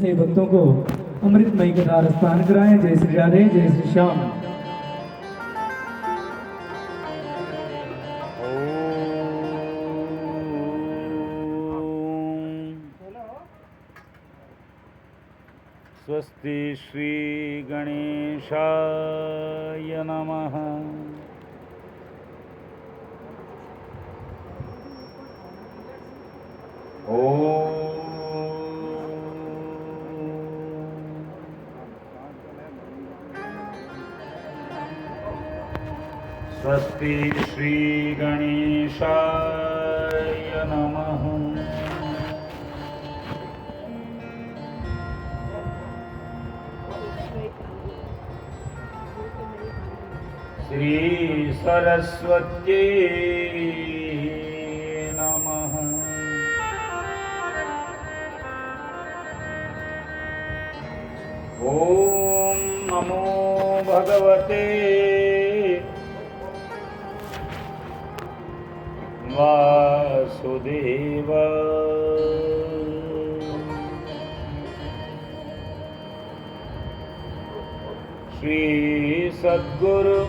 से भक्तों को अमृतमयी कथा रसपान कराएं। जय श्री राधे, जय श्री श्याम। स्वस्ति श्री गणेशाय नमः। स्वस्ति श्री गणेशाय नमः। श्री सरस्वती नमः। ओम नमो भगवते वासुदेवाय। श्री सद्गुरु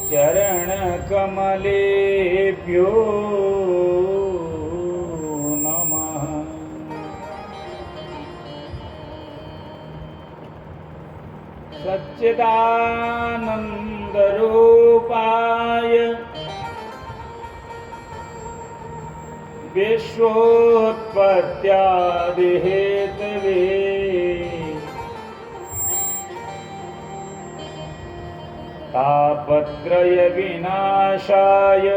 चरण कमलेभ्यो नमः। सच्चिदानंद रूपाय विश्वोत्पत्त्यादिहेतवे तापत्रय विनाशाय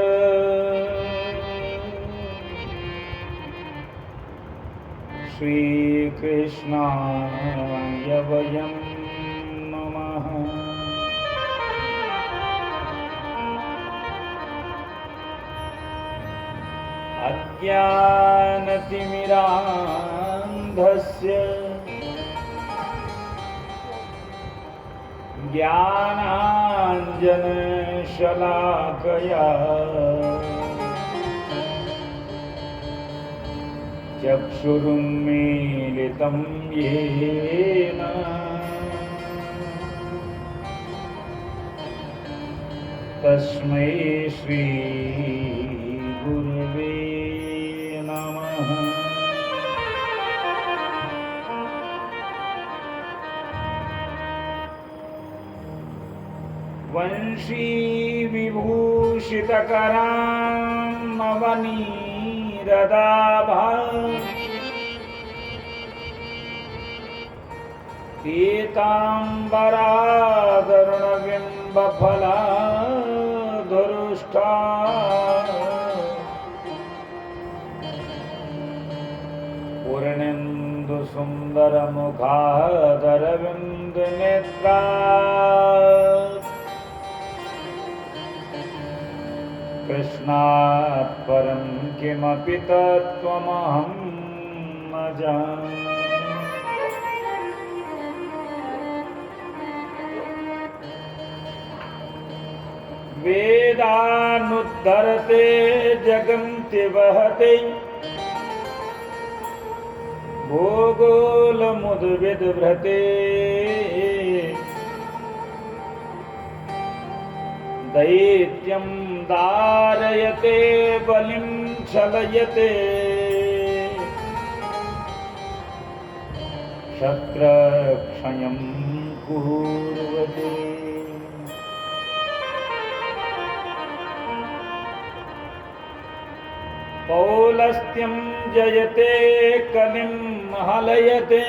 श्रीकृष्णाय वयं नमः। अज्ञानतिमिरान्धस्य ज्ञानाञ्जनशलाकया चक्षुरुन्मीलितं येन तस्मै श्री गुरवे नमः। वंशी विभूषितकरान्नवनीरदाभां पीताम्बरादरुणबिम्बफलाधुरुष्टा पूर्णेन्दुसुन्दरमुखादरविन्दनेत्रा कृष्णात् परं किमपि तत्त्वमहं न जाने। वेदानुद्धरते जगन्ति वहते भूगोलमुद्विद्भ्रते दैत्यं दारयते बलिं छलयते शत्रक्षयं कुर्वते। पौलस्त्यं जयते कलिं हलयते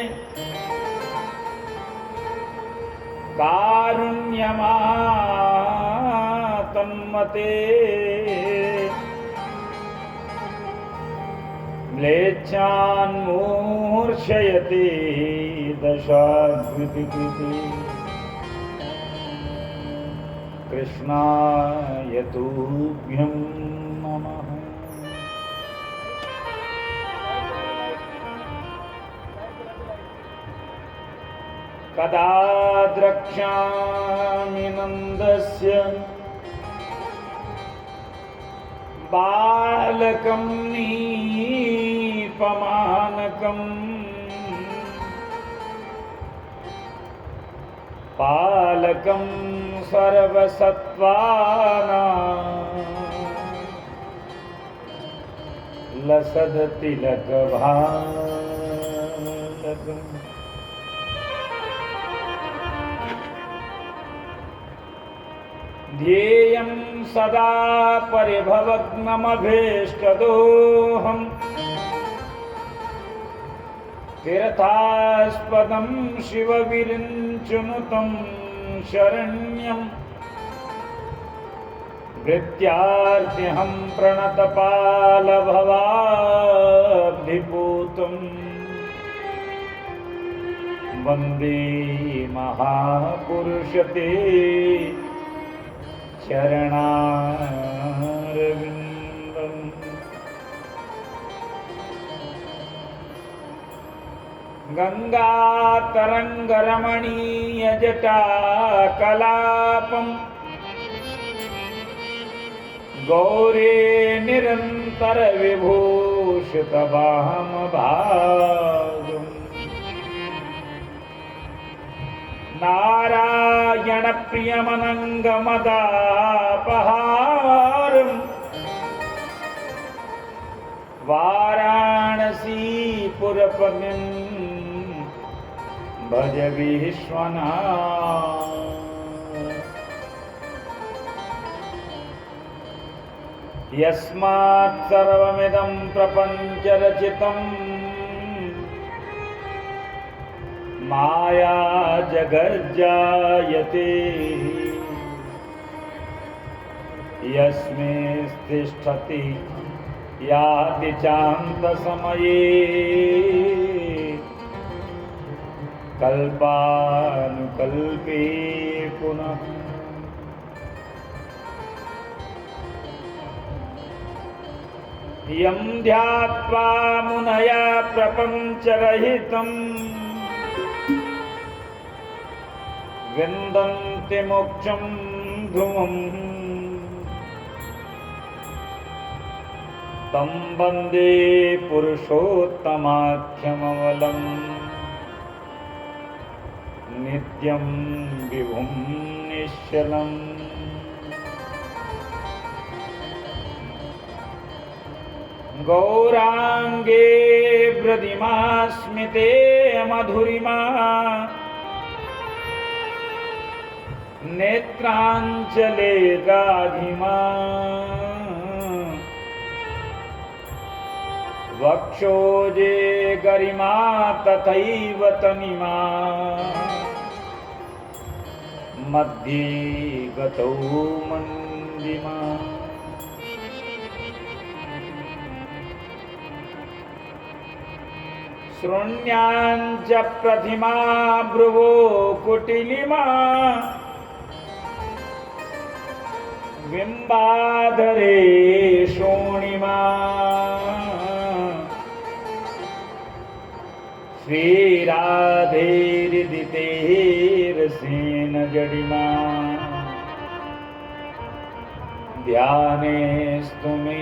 कारुण्यमातन्मते म्लेच्छान्मूर्छयते दशाकृतिकृते कृष्णाय तुभ्यं नमः। कदा द्रक्ष्यामि नन्दस्य बालकं नीपमानकम् पालकं सर्वसत्त्वानां लसदतिलकभालकम् ध्येयं सदा परिभवग्नमभीष्टदोहम् तीर्थास्पदं शिवविरिञ्चनुतं शरण्यं भृत्यार्तिहं प्रणतपालभवाब्धिपूतम् वन्दे महापुरुषते चरणारविन्दम्। गङ्गातरङ्गरमणीयजटाकलापम् गौरे निरन्तरविभूषितवामभागम् नारायणप्रियमनङ्गमदापहारम् वाराणसीपुरपतिं भज विश्वनाथ। यस्मात् सर्वमिदं प्रपञ्चरचितं माया जगज्जायते यस्मिंस्तिष्ठति याति चान्तसमये कल्पानुकल्पे पुनः। यं ध्यात्वा मुनया प्रपञ्चरहितं विन्दन्ति मोक्षं ध्रुवम् तं वन्दे पुरुषोत्तमाख्यमवलं नित्यं विभुं निश्चलम्। गौरांगे प्रतिमा स्मिते मधुरिमा नेत्रांचले गाधिमा वक्षोजे गरिमा तथैव तनिमा मध्ये गतौ मन्दिमा। शृण्याञ्च प्रतिमा भ्रुवो कुटिलिमा बिम्बाधरे शोणिमा श्रीराधेरिदितेर्सेन जडिमा ध्यानेस्तु मे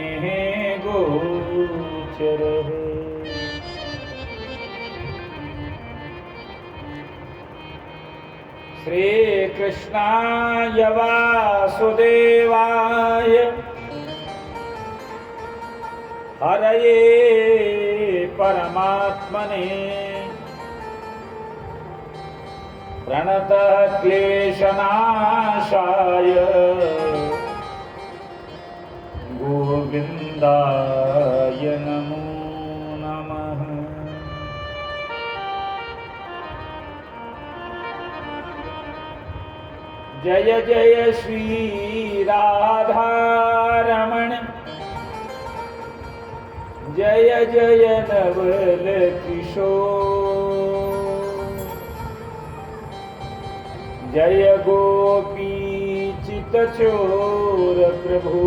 गोचरः। श्रीकृष्णाय वासुदेवाय हरये परमात्मने प्रणतः क्लेशनाशाय गोविन्दाय नमो नमः। जय जय श्री राधारमण जय जय नवल किशोर जय गोपी चितचोर प्रभु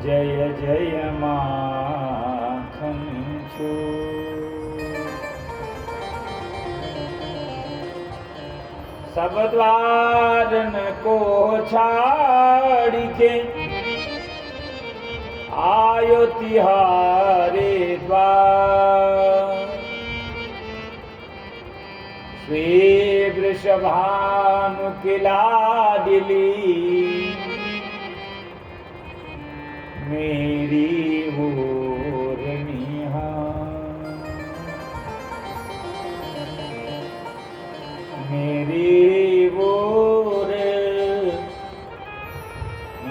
जय जय माखन चोर। सब द्वारन को छाड़ के आयो तिहारे द्वार भानु की लाडली मेरी ओर निहार, मेरी ओर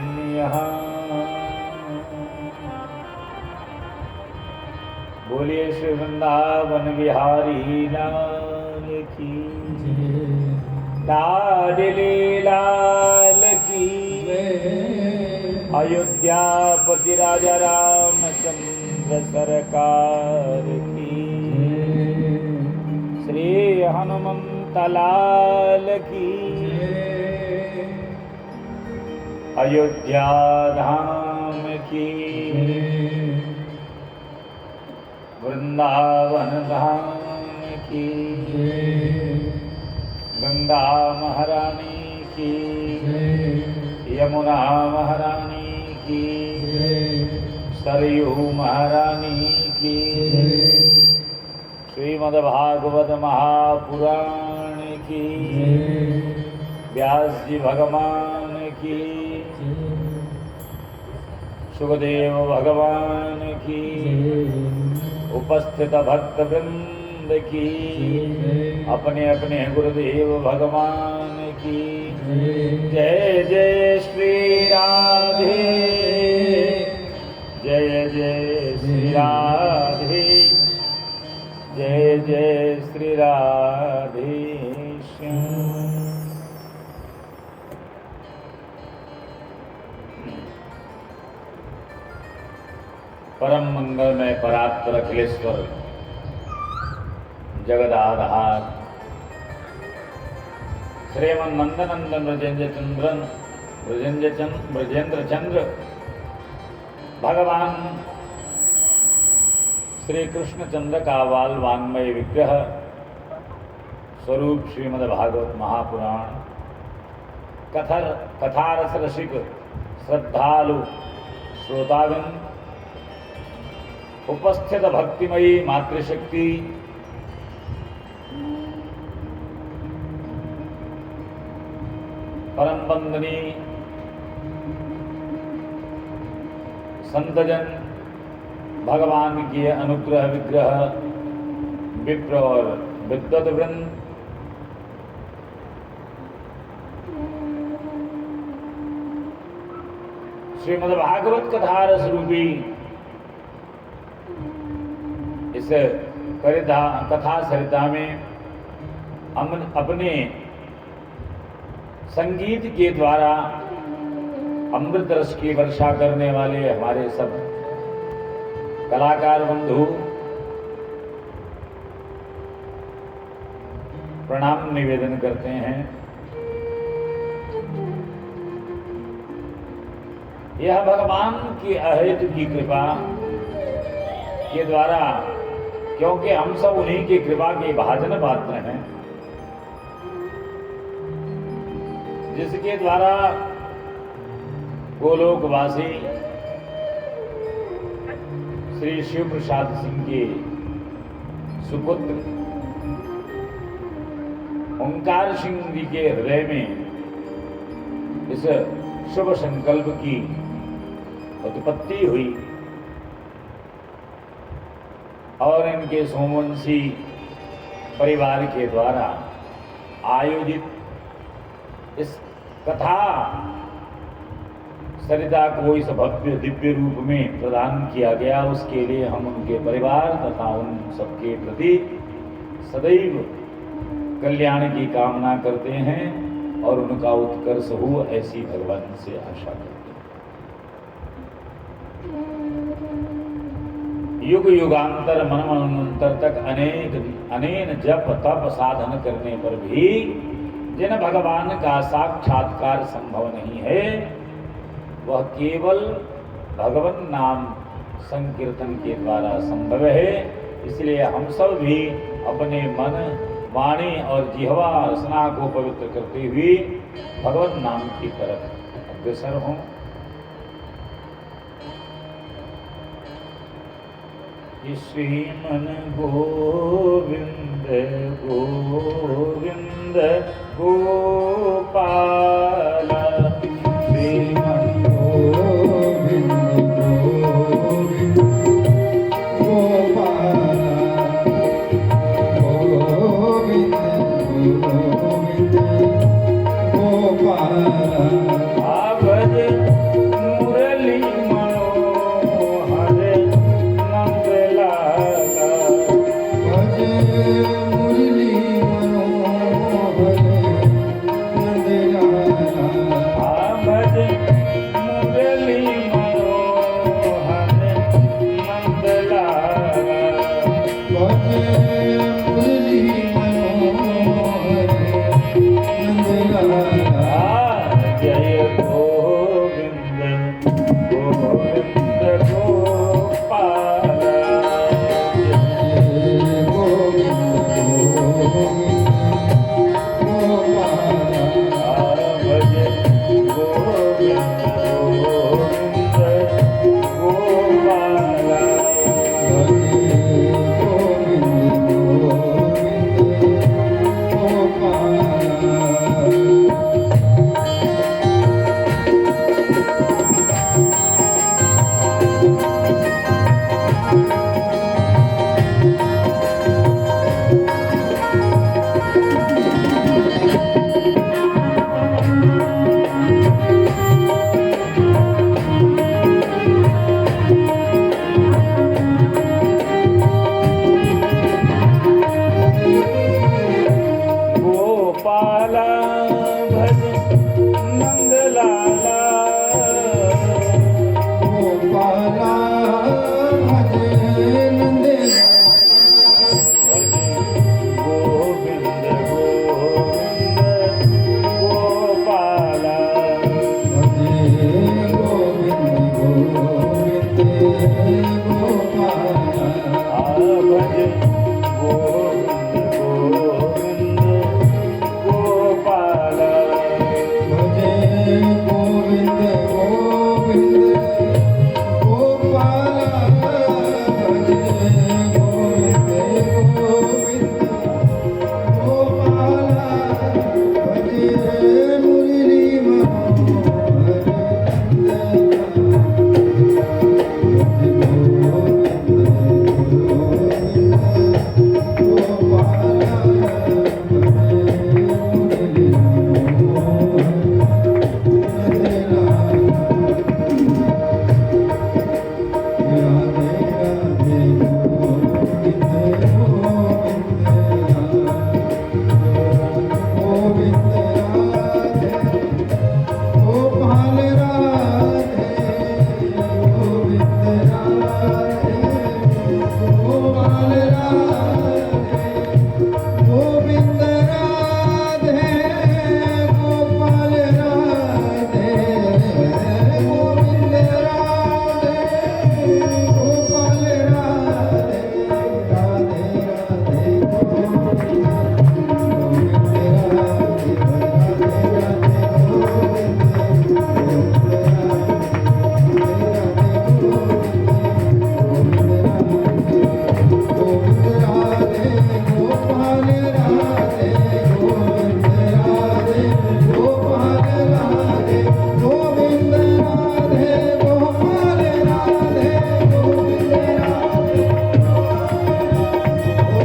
निहार। बोलिए श्री वृंदावन बिहारी लाल की, लाडली लाल की, अयोध्यापति राजा रामचंद्र सरकार की, श्री हनुमंत लाल की, अयोध्या धाम की, वृंदावन धाम की, गंगा महारानी की, यमुना महारानी की, सरयू महारानी की, श्रीमद्भागवत महापुराण की, व्यास जी भगवान की, सुखदेव भगवान की, उपस्थित भक्त वृंद की, अपने अपने गुरुदेव भगवान की जय जय श्री राधे, जय जय श्री राधे, जय जय श्री राधे श्याम। परम मंगलमय परात्पर अखिलेश्वर जगदाधार श्रीमन नंदनंदन ब्रजेंद्र चंद्र भगवान श्री कृष्ण चंद्र का बाल वाङ्मय विग्रह स्वरूप श्रीमद् भागवत महापुराण कथारस रसिक श्रद्धालु श्रोतागण, उपस्थित भक्तिमयी मातृशक्ति, परम वंदनी संतजन, भगवान के अनुग्रह विग्रह विप्र और विद्वत वृंद, श्रीमद् भागवत कथारस रूपी इस कथा सरिता में हम अपने संगीत के द्वारा अमृत रस की वर्षा करने वाले हमारे सब कलाकार बंधु प्रणाम निवेदन करते हैं। यह भगवान की अहेतु की कृपा के द्वारा, क्योंकि हम सब उन्हीं की कृपा के भाजन पात्र हैं, जिसके द्वारा गोलोकवासी श्री शिव प्रसाद सिंह के सुपुत्र ओंकार सिंह जी के हृदय में इस शुभ संकल्प की उत्पत्ति हुई और इनके सोमवंशी परिवार के द्वारा आयोजित इस कथा सरिता को इस भव्य दिव्य रूप में प्रदान किया गया, उसके लिए हम उनके परिवार तथा उन सबके प्रति सदैव कल्याण की कामना करते हैं और उनका उत्कर्ष हो, ऐसी भगवान से आशा करते हैं। युग युगांतर मनमंतर तक अनेक जप तप साधन करने पर भी जिन भगवान का साक्षात्कार संभव नहीं है, वह केवल भगवान नाम संकीर्तन के द्वारा संभव है। इसलिए हम सब भी अपने मन वाणी और जिह्वा रसना को पवित्र करते हुए भगवत नाम की तरफ अग्रसर हों। ये श्रीमन गोविंद गोविंद गोपाल श्रीमन गोविंद गोविंद गोपाल गोविंद गोविंद गोपाल भज मुरली मनोहर नंदलाला भज मुरली मनोहर नंदलाला भज मुरली मनोहर नंदलाला भज मुरली मनोहर नंदलाला जय गोविंद गोविंद गोपाल जय गोविंद गोविंद गोपाल भज गोविंद गोविंद गोपाल गोपाला भज नंदलाला गोविंद गोविंद गोपाला भज गोविंद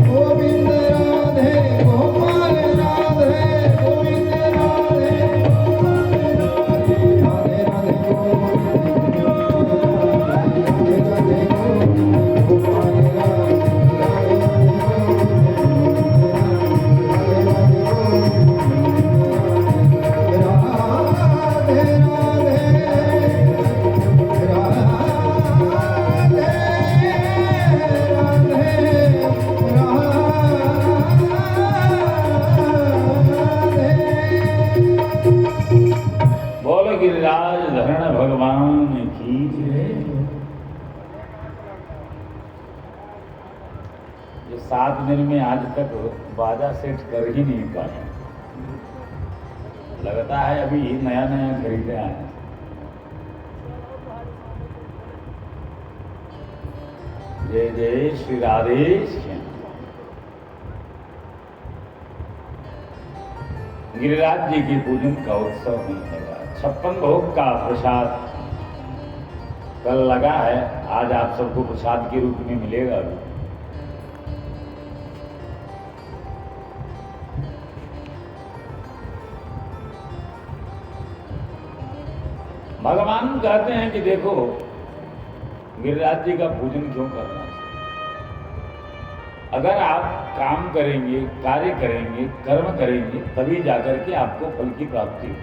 गोविंद गोपाला गिरिराज धरण भगवान की जय। ये 7 दिन में आज तक बाजा सेट कर ही नहीं पाए, लगता है अभी नया नया खरीदे आए। जय जय श्री राधे श्याम। गिरिराज जी की पूजन का उत्सव होने लगा। 56 भोग का प्रसाद कल लगा है, आज आप सबको प्रसाद के रूप में मिलेगा भी। भगवान कहते हैं कि देखो गिरिराज जी का पूजन क्यों करना चाहिए। अगर आप काम करेंगे, कार्य करेंगे, कर्म करेंगे, तभी जाकर के आपको फल की प्राप्ति हो।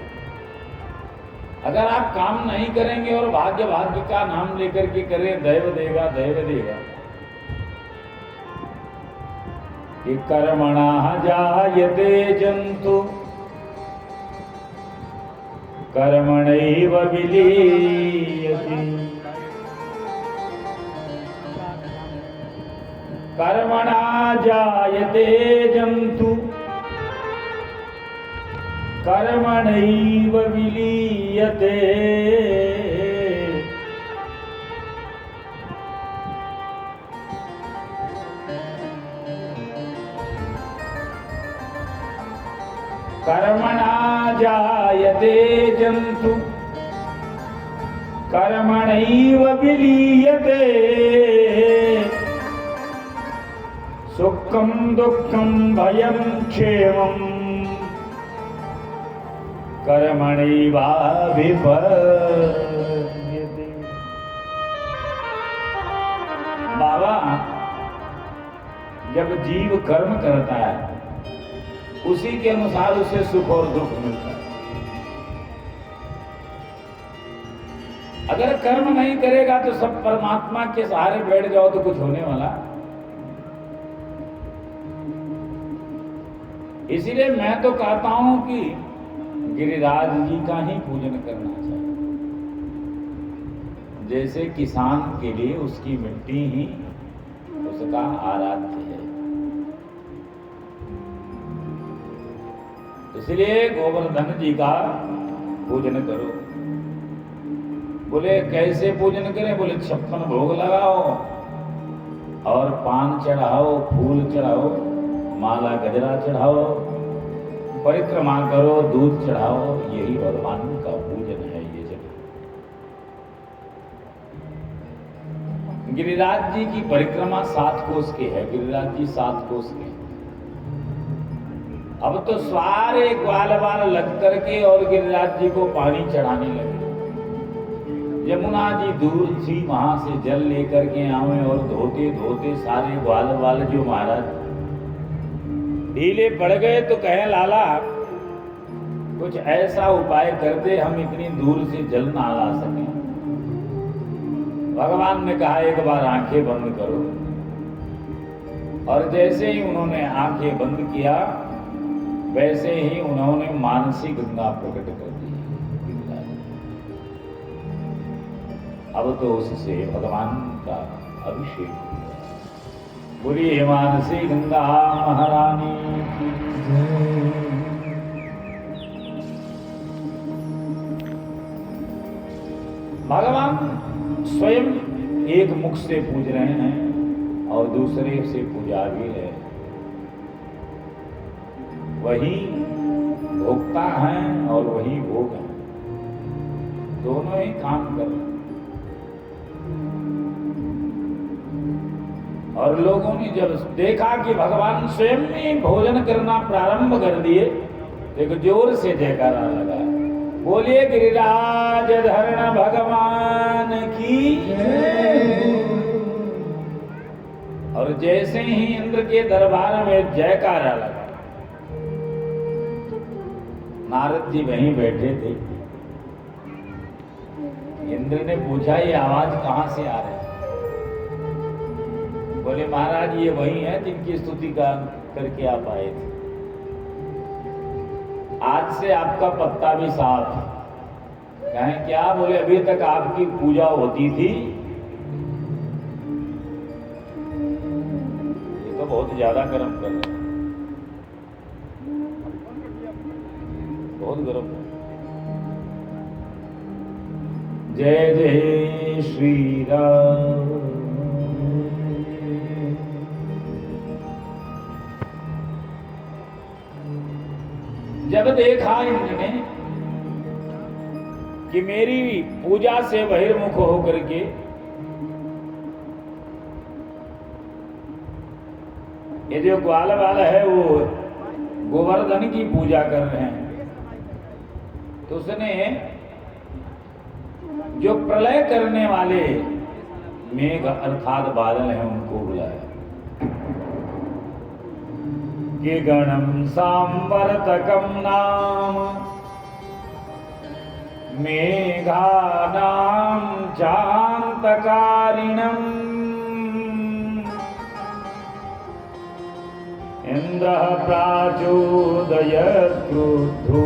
अगर आप काम नहीं करेंगे और भाग्य भाग्य का नाम लेकर के करें, दैव देगा दैव देगा। कि कर्मणा जायते जंतु कर्मणैव विलीयते। कर्मणा जायते जंतु कर्मणैव विलीयते। कर्मणा जायते जंतु कर्मणैव विलीयते। सुखं दुःखं भयं क्षेमं कर्मणैवाभिपद्यते। बाबा, जब जीव कर्म करता है उसी के अनुसार उसे सुख और दुख मिलता है। अगर कर्म नहीं करेगा तो सब परमात्मा के सहारे बैठ जाओ तो कुछ होने वाला। इसीलिए मैं तो कहता हूं कि गिरिराज जी का ही पूजन करना चाहिए। जैसे किसान के लिए उसकी मिट्टी ही उसका आराध्य है, इसलिए गोवर्धन जी का पूजन करो। बोले कैसे पूजन करें? बोले 56 भोग लगाओ और पान चढ़ाओ, फूल चढ़ाओ, माला गजरा चढ़ाओ, परिक्रमा करो, दूध चढ़ाओ। यही भगवान का पूजन है। ये जब गिरिराज जी की परिक्रमा 7 कोस की है। गिरिराज जी 7 कोस के। अब तो सारे ग्वाल बाल लग करके और गिरिराज जी को पानी चढ़ाने लगे। यमुना जी दूर थी, वहां से जल लेकर के आवे और धोते धोते सारे ग्वाल बाल जो महाराज ढीले पड़ गए तो कहे लाला कुछ ऐसा उपाय कर दे हम इतनी दूर से जल ना ला सकें। भगवान ने कहा एक बार आंखें बंद करो। और जैसे ही उन्होंने आंखें बंद किया वैसे ही उन्होंने मानसी गंगा प्रकट कर दी। अब तो उससे भगवान का अभिषेक हुआ। बोलिए मानसी गंगा महारानी की जय। भगवान स्वयं एक मुख से पूज रहे हैं और दूसरे से पूजा भी है। वही भोक्ता हैं और वही भोग हैं, दोनों ही काम कर रहे हैं। और लोगों ने जब देखा कि भगवान स्वयं ही भोजन करना प्रारंभ कर दिए, एक जोर से जयकारा लगा। बोलिए गिरिराज धरण भगवान की जय। और जैसे ही इंद्र के दरबार में जयकारा लगा, नारद जी वहीं बैठे थे। इंद्र ने पूछा ये आवाज कहां से आ रही है? बोले महाराज ये वही है जिनकी स्तुति का करके आप आए थे। आज से आपका पत्ता भी साफ है। कहें क्या? बोले अभी तक आपकी पूजा होती थी। ये तो बहुत ज्यादा गर्म कर रहे हैं, बहुत गर्म। जय जय श्री राम। जब देखा इंद्र ने कि मेरी पूजा से बहिर्मुख होकर के ये जो ग्वाल वाला है वो गोवर्धन की पूजा कर रहे हैं, तो उसने जो प्रलय करने वाले मेघ अर्थात बादल हैं उनको बुलाया कि गणम सांवर्तकम नाम मेघानां चान्तकारिणम् इन्द्रः प्राचोदयत् क्रुद्धो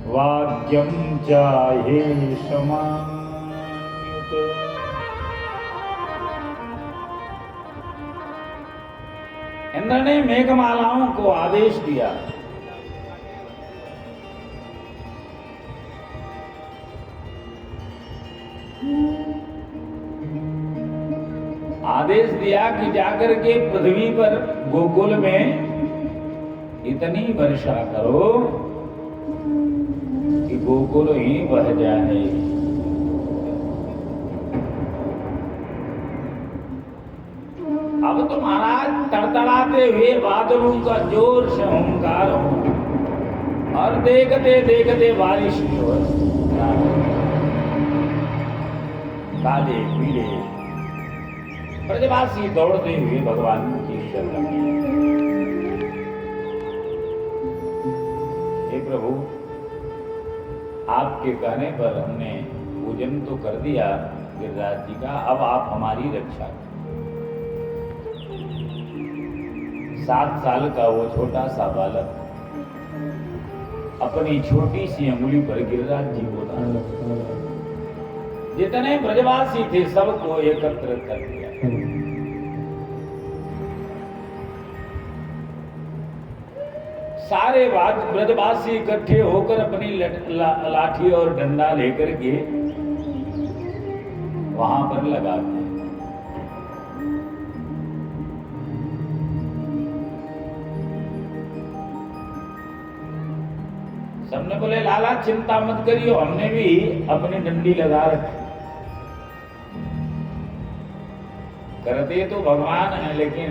वाक्यं चाहे समान्युत। इंद्र ने मेघमालाओं को आदेश दिया कि जाकर के पृथ्वी पर गोकुल में इतनी वर्षा करो कि गोकुल ही बह जाए। अब तो महाराज तड़तड़ाते हुए बादलों का जोर से हुंकार हो और देखते देखते बारिश हो, काले पीले ब्रजवासी दौड़ते हुए भगवान की शरण में, हे प्रभु आपके कहने पर हमने पूजन तो कर दिया गिरिराज जी का, अब आप हमारी रक्षा करें। 7 साल का वो छोटा सा बालक अपनी छोटी सी अंगुली पर गिरिराज जी को डाला, जितने ब्रजवासी थे सबको एकत्र कर दिया। सारे ब्रजवासी इकट्ठे होकर अपनी लाठी और डंडा लेकर के वहां पर लगाते। सबने बोले लाला चिंता मत करियो, हमने भी अपनी डंडी लगा रखी। करते तो भगवान है, लेकिन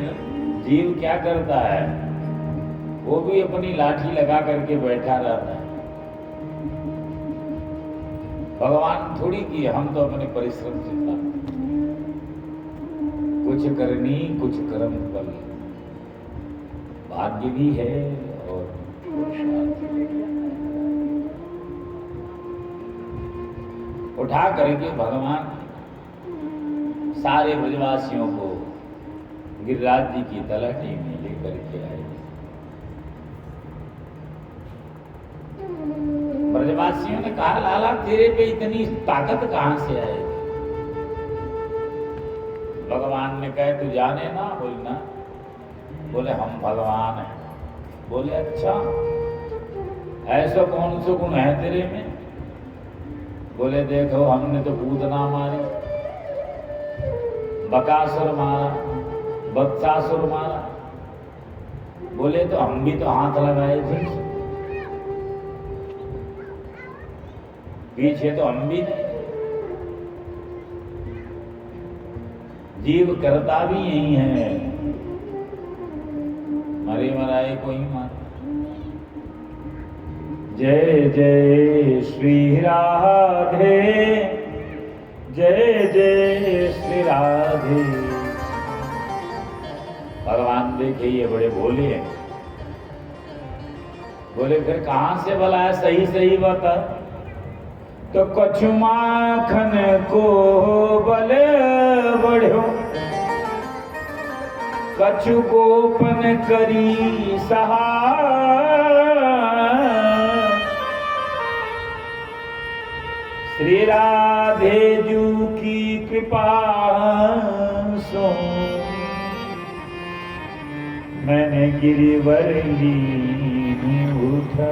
जीव क्या करता है, वो भी अपनी लाठी लगा करके बैठा रहता है। भगवान थोड़ी की, हम तो अपने परिश्रम से करते, कुछ करनी कुछ कर्म फल, भाग्य भी है और उठा करके भगवान सारे ब्रजवासियों को गिरिराज जी की तलहटी में लेकर के आए। ब्रजवासियों ने कहा लाला तेरे पे इतनी ताकत कहां से आएगी? भगवान ने कहा तू जाने ना बोलना। बोले हम भगवान हैं। बोले अच्छा, ऐसा कौन सा गुण है तेरे में? बोले देखो हमने तो पूतना मारी, बकासुर मारा, बत्सासुर मारा। बोले तो हम भी तो हाथ लगाए थे, पीछे तो हम भी नहीं। जीव करता भी यही है, मरे मराए को ही मार। जय जय श्री राधे, जय जय श्री राधे। भगवान देखे ये बड़े भोले हैं। बोले फिर कहां से बुलाया, सही सही बता। तो कछु माखन को बल बढ़ो, कछु गोपन करी सहाय। श्री राधे जू की कृपा सो मैंने गिरिवर ली उठा।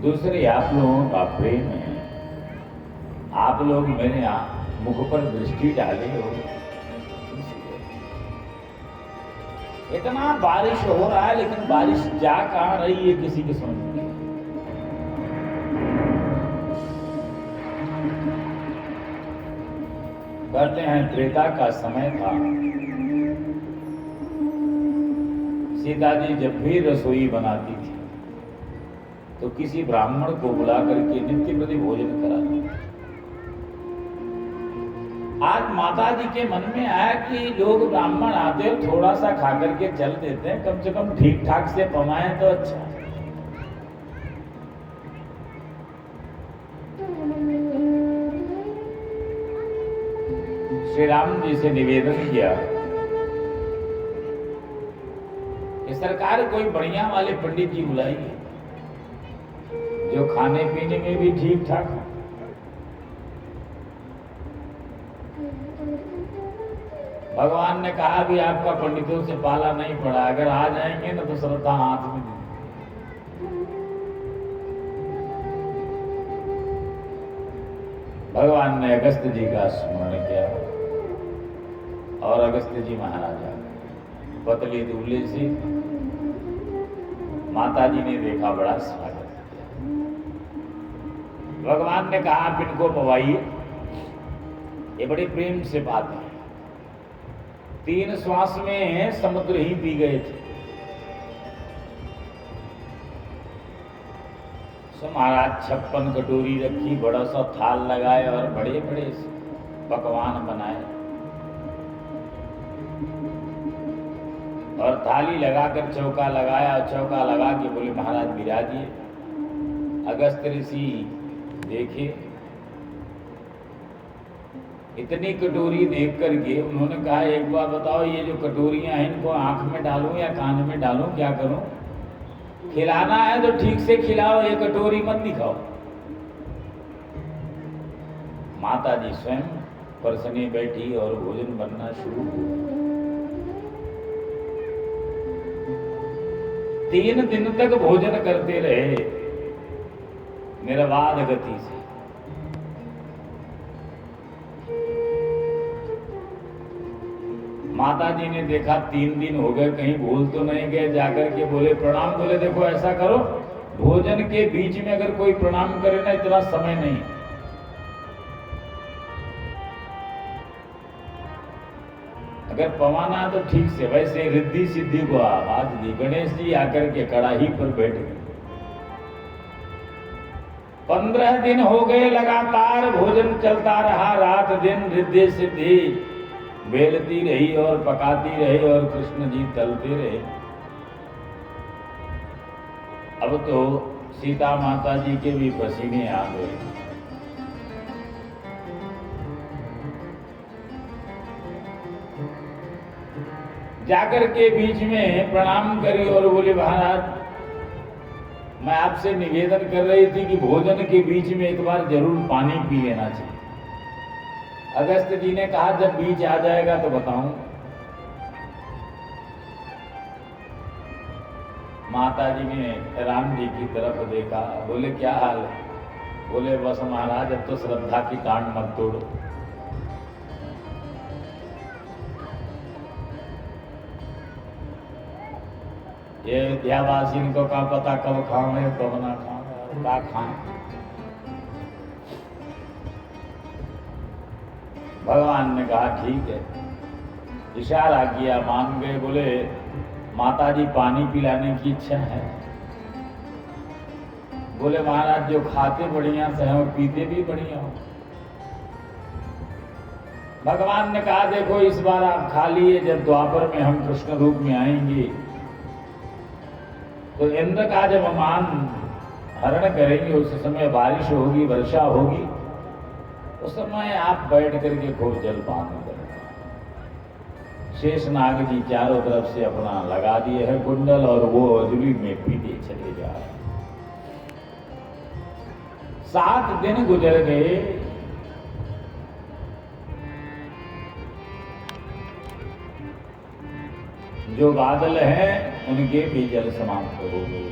दूसरी आप लोगों का प्रेम है। आप लोग मेरे मुख पर दृष्टि डाले हो। इतना बारिश हो रहा है, लेकिन बारिश जा कहाँ रही है किसी की समझ नहीं। कहते हैं त्रेता का समय था। सीता जी जब भी रसोई बनाती थी तो किसी ब्राह्मण को बुला करके नित्य प्रति भोजन कराती थी। आज माता जी के मन में आया कि लोग ब्राह्मण आते हो थोड़ा सा खा करके चल देते हैं, कम से कम ठीक ठाक से पमाए तो अच्छा। श्री राम जी से निवेदन किया कि सरकार कोई बढ़िया वाले पंडित जी बुलाइए जो खाने पीने में भी ठीक ठाक हो। भगवान ने कहा भी आपका पंडितों से पाला नहीं पड़ा, अगर आ जाएंगे ना तो श्रद्धा हाथ में दे। भगवान ने अगस्त जी का स्मरण किया और अगस्त जी महाराजा पतली दूल्हे से माता जी ने देखा, बड़ा स्वागत किया। भगवान ने कहा आप इनको पवाइए। ये बड़े प्रेम से बात है। 3 श्वास में समुद्र ही पी गए थे। सो महाराज 56 कटोरी रखी, बड़ा सा थाल लगाए और बड़े बड़े पकवान बनाए और थाली लगाकर चौका लगाया और चौका लगा के बोले महाराज विराजिए। अगस्त ऋषि देखे, इतनी कटोरी देख करके उन्होंने कहा एक बार बताओ ये जो कटोरियां हैं इनको आंख में डालूं या कान में डालूं, क्या करूं? खिलाना है तो ठीक से खिलाओ, ये कटोरी मत दिखाओ। माता जी स्वयं परसने बैठी और भोजन बनना शुरू हुआ। 3 दिन तक भोजन करते रहे निर्बाध गति से। माता जी ने देखा 3 दिन हो गए, कहीं भूल तो नहीं गए, जाकर के बोले प्रणाम। बोले देखो ऐसा करो, भोजन के बीच में अगर कोई प्रणाम करे ना, इतना समय नहीं। अगर पवाना तो ठीक से, वैसे रिद्धि सिद्धि को आवाज दी। गणेश जी आकर के कड़ाही पर बैठ गए। 15 दिन हो गए लगातार भोजन चलता रहा, रात दिन रिद्धि सिद्धि बेलती रही और पकाती रही और कृष्ण जी तलते रहे। अब तो सीता माता जी के भी पसीने आ गए। जाकर के बीच में प्रणाम करी और बोले महाराज मैं आपसे निवेदन कर रही थी कि भोजन के बीच में एक बार जरूर पानी पी लेना चाहिए। अगस्त जी ने कहा जब बीच आ जाएगा तो बताऊं। माता जी ने राम जी की तरफ देखा, बोले क्या हाल है? बोले बस महाराज अब तो श्रद्धा की टांग मत तोड़ो। ये विद्यावासी को का पता कब खाओगे कब ना खाओगे, क्या खाएं। भगवान ने कहा ठीक है, इशारा किया, मान गए। बोले माता जी पानी पिलाने की इच्छा है। बोले महाराज जो खाते बढ़िया से हैं और पीते भी बढ़िया हो। भगवान ने कहा देखो इस बार आप खा लिए, जब द्वापर में हम कृष्ण रूप में आएंगे तो इंद्र का जब मान हरण करेंगे उस समय बारिश होगी, वर्षा होगी, उस समय आप बैठ करके खूब जलपान करें। शेषनाग जी चारों तरफ से अपना लगा दिए है कुंडल और वो अजूरी में पीते चले जा रहे। 7 दिन गुजर गए। जो बादल हैं उनके भी जल समाप्त हो गए।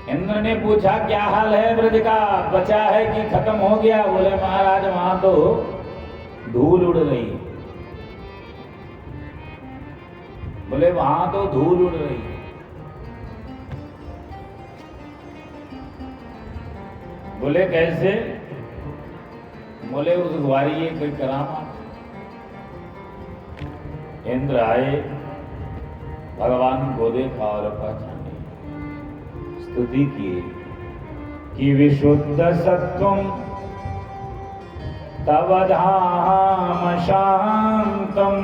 इंद्र ने पूछा क्या हाल है ब्रज का, बचा है कि खत्म हो गया? बोले महाराज वहां तो धूल उड़ रही है। बोले वहां तो धूल उड़ रही है। बोले कैसे? बोले उस ग्वारिये कोई करामा। इंद्र आए, भगवान को देखा और पहचाने, स्तुति किए कि विशुद्ध सत्वम तव धाम शांतम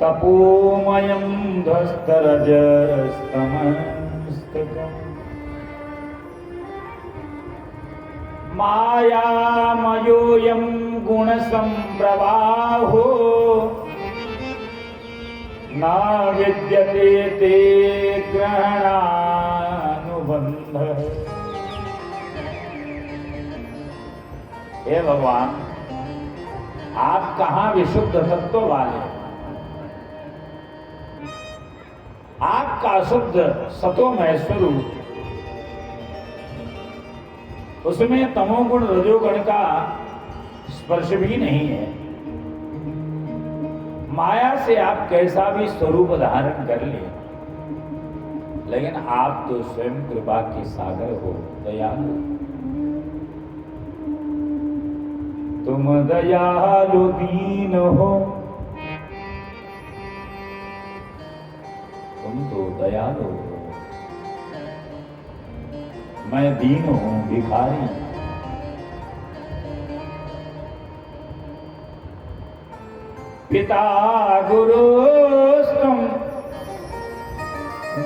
तपोमयं ध्वस्तरजस्तमस्तकम् मायामयोऽयं गुणसम्प्रवाहो न विद्यते ते ग्रहणानुबन्धः। हे भगवान, आप कहाँ विशुद्ध तत्व वाले, आपका शुद्ध सतोमय स्वरूप, उसमें तमोगुण रजोगुण का स्पर्श भी नहीं है। माया से आप कैसा भी स्वरूप धारण कर ले, लेकिन आप तो स्वयं कृपा के सागर हो, दयालु। तुम दयालु दीन हो, तुम तो दयालु हो, मैं दीन हूं, भिखारी। पिता गुरुस्तुम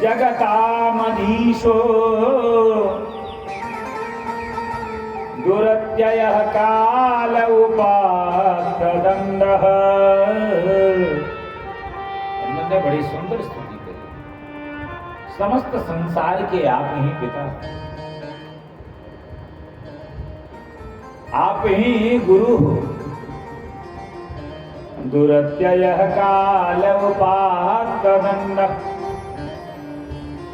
जगतामधीशो दुरत्ययः काल उपात्तदण्डः। उन्होंने बड़ी सुंदर स्तुति करी। समस्त संसार के आप ही पिता, आप ही गुरु हो। दुरत्ययः काल उपात्तदण्डः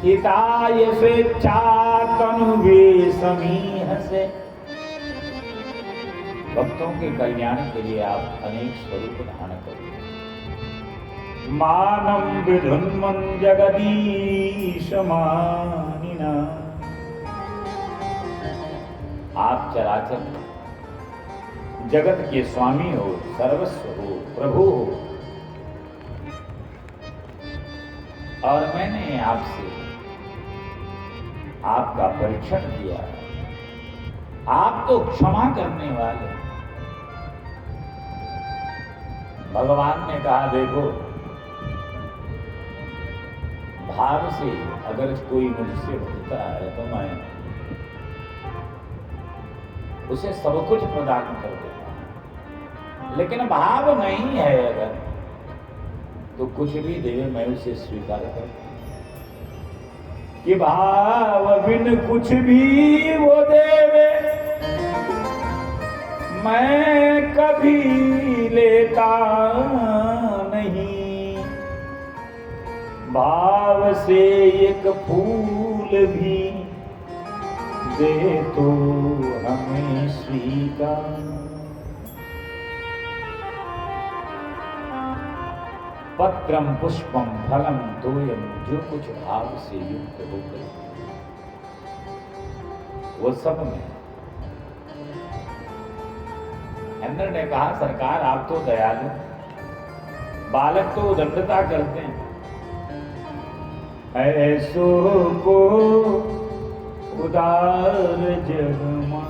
हिताय स्वेच्छा तनुवे समीहसे। भक्तों के कल्याण के लिए आप अनेक स्वरूप धारण करते हैं। मानं विधुन्मन जगदीश मानिना। आप चराचर जगत के स्वामी हो, सर्वस्व हो, प्रभु हो, और मैंने आपसे आपका परीक्षण किया। आप तो क्षमा करने वाले। भगवान ने कहा देखो, भाव से अगर कोई मुझसे भूलता है तो मैं उसे सब कुछ प्रदान कर देता हूं, लेकिन भाव नहीं है अगर, तो कुछ भी दे मैं उसे स्वीकार करता हूं। कि भाव बिन कुछ भी वो देवे मैं कभी लेता नहीं। भाव से एक फूल भी दे तो हमें स्वीकार। पत्रम पुष्पम फलम तोयम, जो कुछ भाव से युक्त होकर वो सब में। इंद्र ने कहा सरकार आप तो दयालु, बालक तो उदंडता करते हैं, ऐसो को उदार जगमा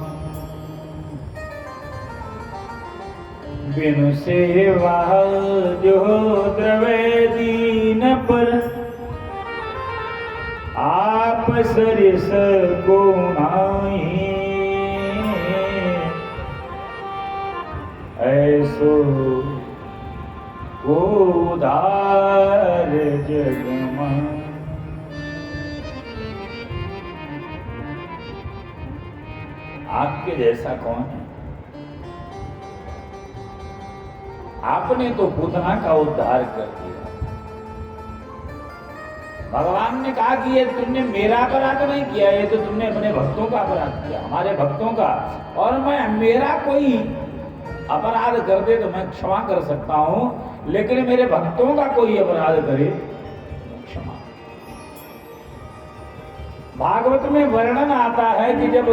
बिनु सेवा जो द्रवे दीन पर आप सरिस को नाही। ऐसो को उदार जगमा। आपके जैसा कौन है? आपने तो पूतना का उद्धार कर दिया, भगवान ने कहा कि ये तुमने मेरा अपराध नहीं किया, ये तो तुमने अपने भक्तों का अपराध किया, हमारे भक्तों का। और मैं मेरा कोई अपराध कर दे तो मैं क्षमा कर सकता हूं, लेकिन मेरे भक्तों का कोई अपराध करे क्षमा। भागवत में वर्णन आता है कि जब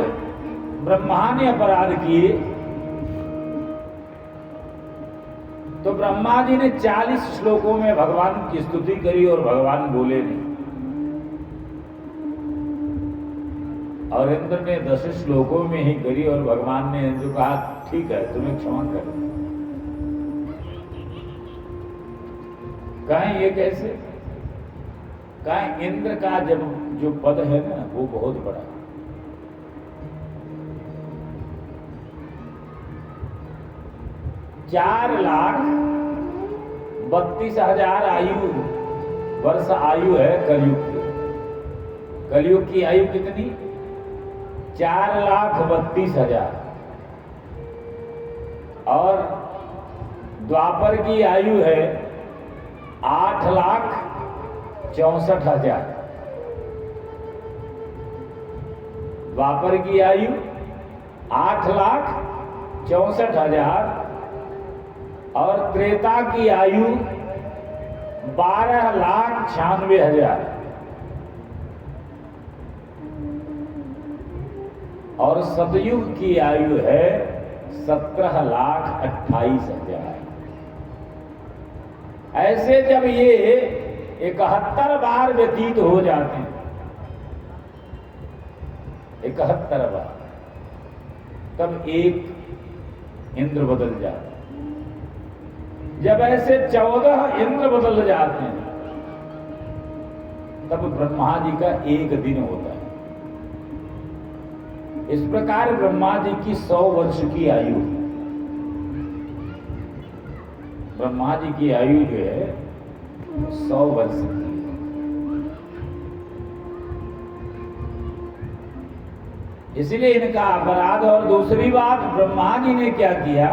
ब्रह्मा ने अपराध किए तो ब्रह्मा जी ने 40 श्लोकों में भगवान की स्तुति करी और भगवान बोले नहीं, और इंद्र ने 10 श्लोकों में ही करी और भगवान ने इंद्र कहा ठीक है तुम्हें क्षमा कर। कहें ये कैसे? कहें इंद्र का जब जो पद है ना वो बहुत बड़ा है। 4,32,000 आयु वर्ष आयु है कलयुग की। कलयुग की आयु कितनी? 4,32,000। और द्वापर की आयु है 8,64,000। द्वापर की आयु 8,64,000 और त्रेता की आयु 12,96,000 और सतयुग की आयु है 17,28,000। ऐसे जब ये 71 बार व्यतीत हो जाते हैं, 71 बार, तब एक इंद्र बदल जाता है। जब ऐसे 14 इंद्र बदल जाते हैं तब ब्रह्मा जी का एक दिन होता है। इस प्रकार ब्रह्मा जी की 100 वर्ष की आयु, ब्रह्मा जी की आयु जो है 100 वर्ष की। इसलिए इनका अपराध। और दूसरी बात, ब्रह्मा जी ने क्या किया,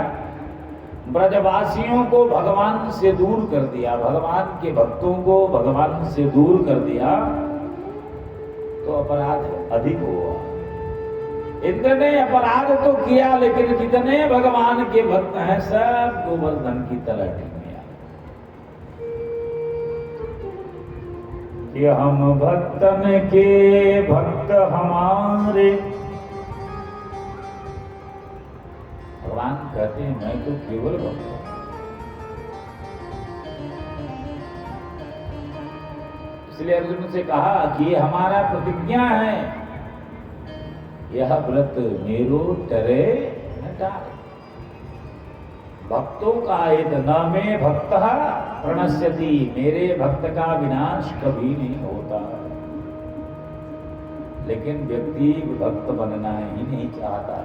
ब्रजवासियों को भगवान से दूर कर दिया, भगवान के भक्तों को भगवान से दूर कर दिया, तो अपराध अधिक हुआ। इंद्र ने अपराध तो किया, लेकिन जितने भगवान के भक्त हैं सब गोवर्धन की तलहटी में आए कि हम भक्तन के भक्त हमारे। भगवान कहते हैं मैं तो केवल भक्त हूं। इसलिए अर्जुन से कहा कि हमारा प्रतिज्ञा है, यह व्रत मेरो टरे न टारे। भक्तों का यद न में भक्त प्रणश्यति, मेरे भक्त का विनाश कभी नहीं होता। लेकिन व्यक्ति भक्त बनना ही नहीं चाहता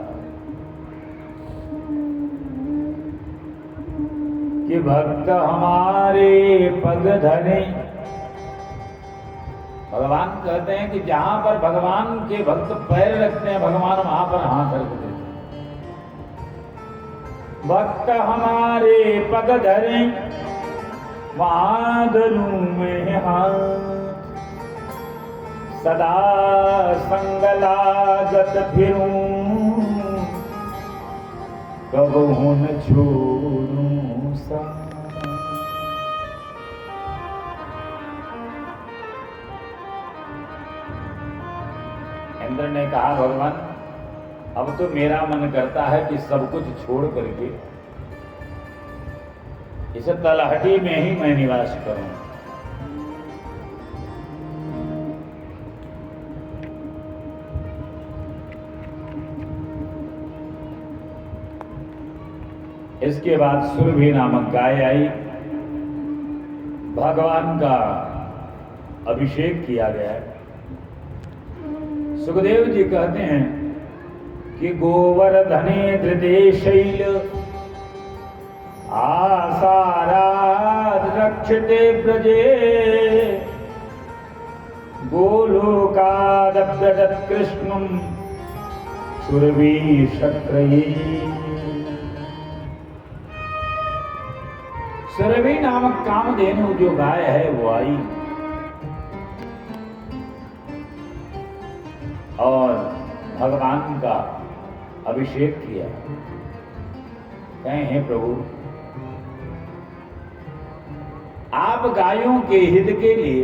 कि भक्त हमारे पग धरे। भगवान कहते हैं कि जहां पर भगवान के भक्त पैर रखते हैं, भगवान वहां पर हाथ रख देते हैं। भक्त हमारे पग धरे वहां धरूं मैं हाथ, सदा संग लागत फिरूं कबहू न छोड़ूं सा। इंद्र ने कहा भगवान अब तो मेरा मन करता है कि सब कुछ छोड़ करके इस तलहटी में ही मैं निवास करूं। इसके बाद सुरभि नामक गाय आई, भगवान का अभिषेक किया गया है। सुखदेव जी कहते हैं कि गोवर्धने धृते शैल आसाराद रक्षते ब्रजे, गोलोकादव्रजत कृष्णं सुरभि शक्रये। सुरभि नामक कामधेनु जो गाय है वो आई और भगवान का अभिषेक किया। कहे हे प्रभु, आप गायों के हित के लिए,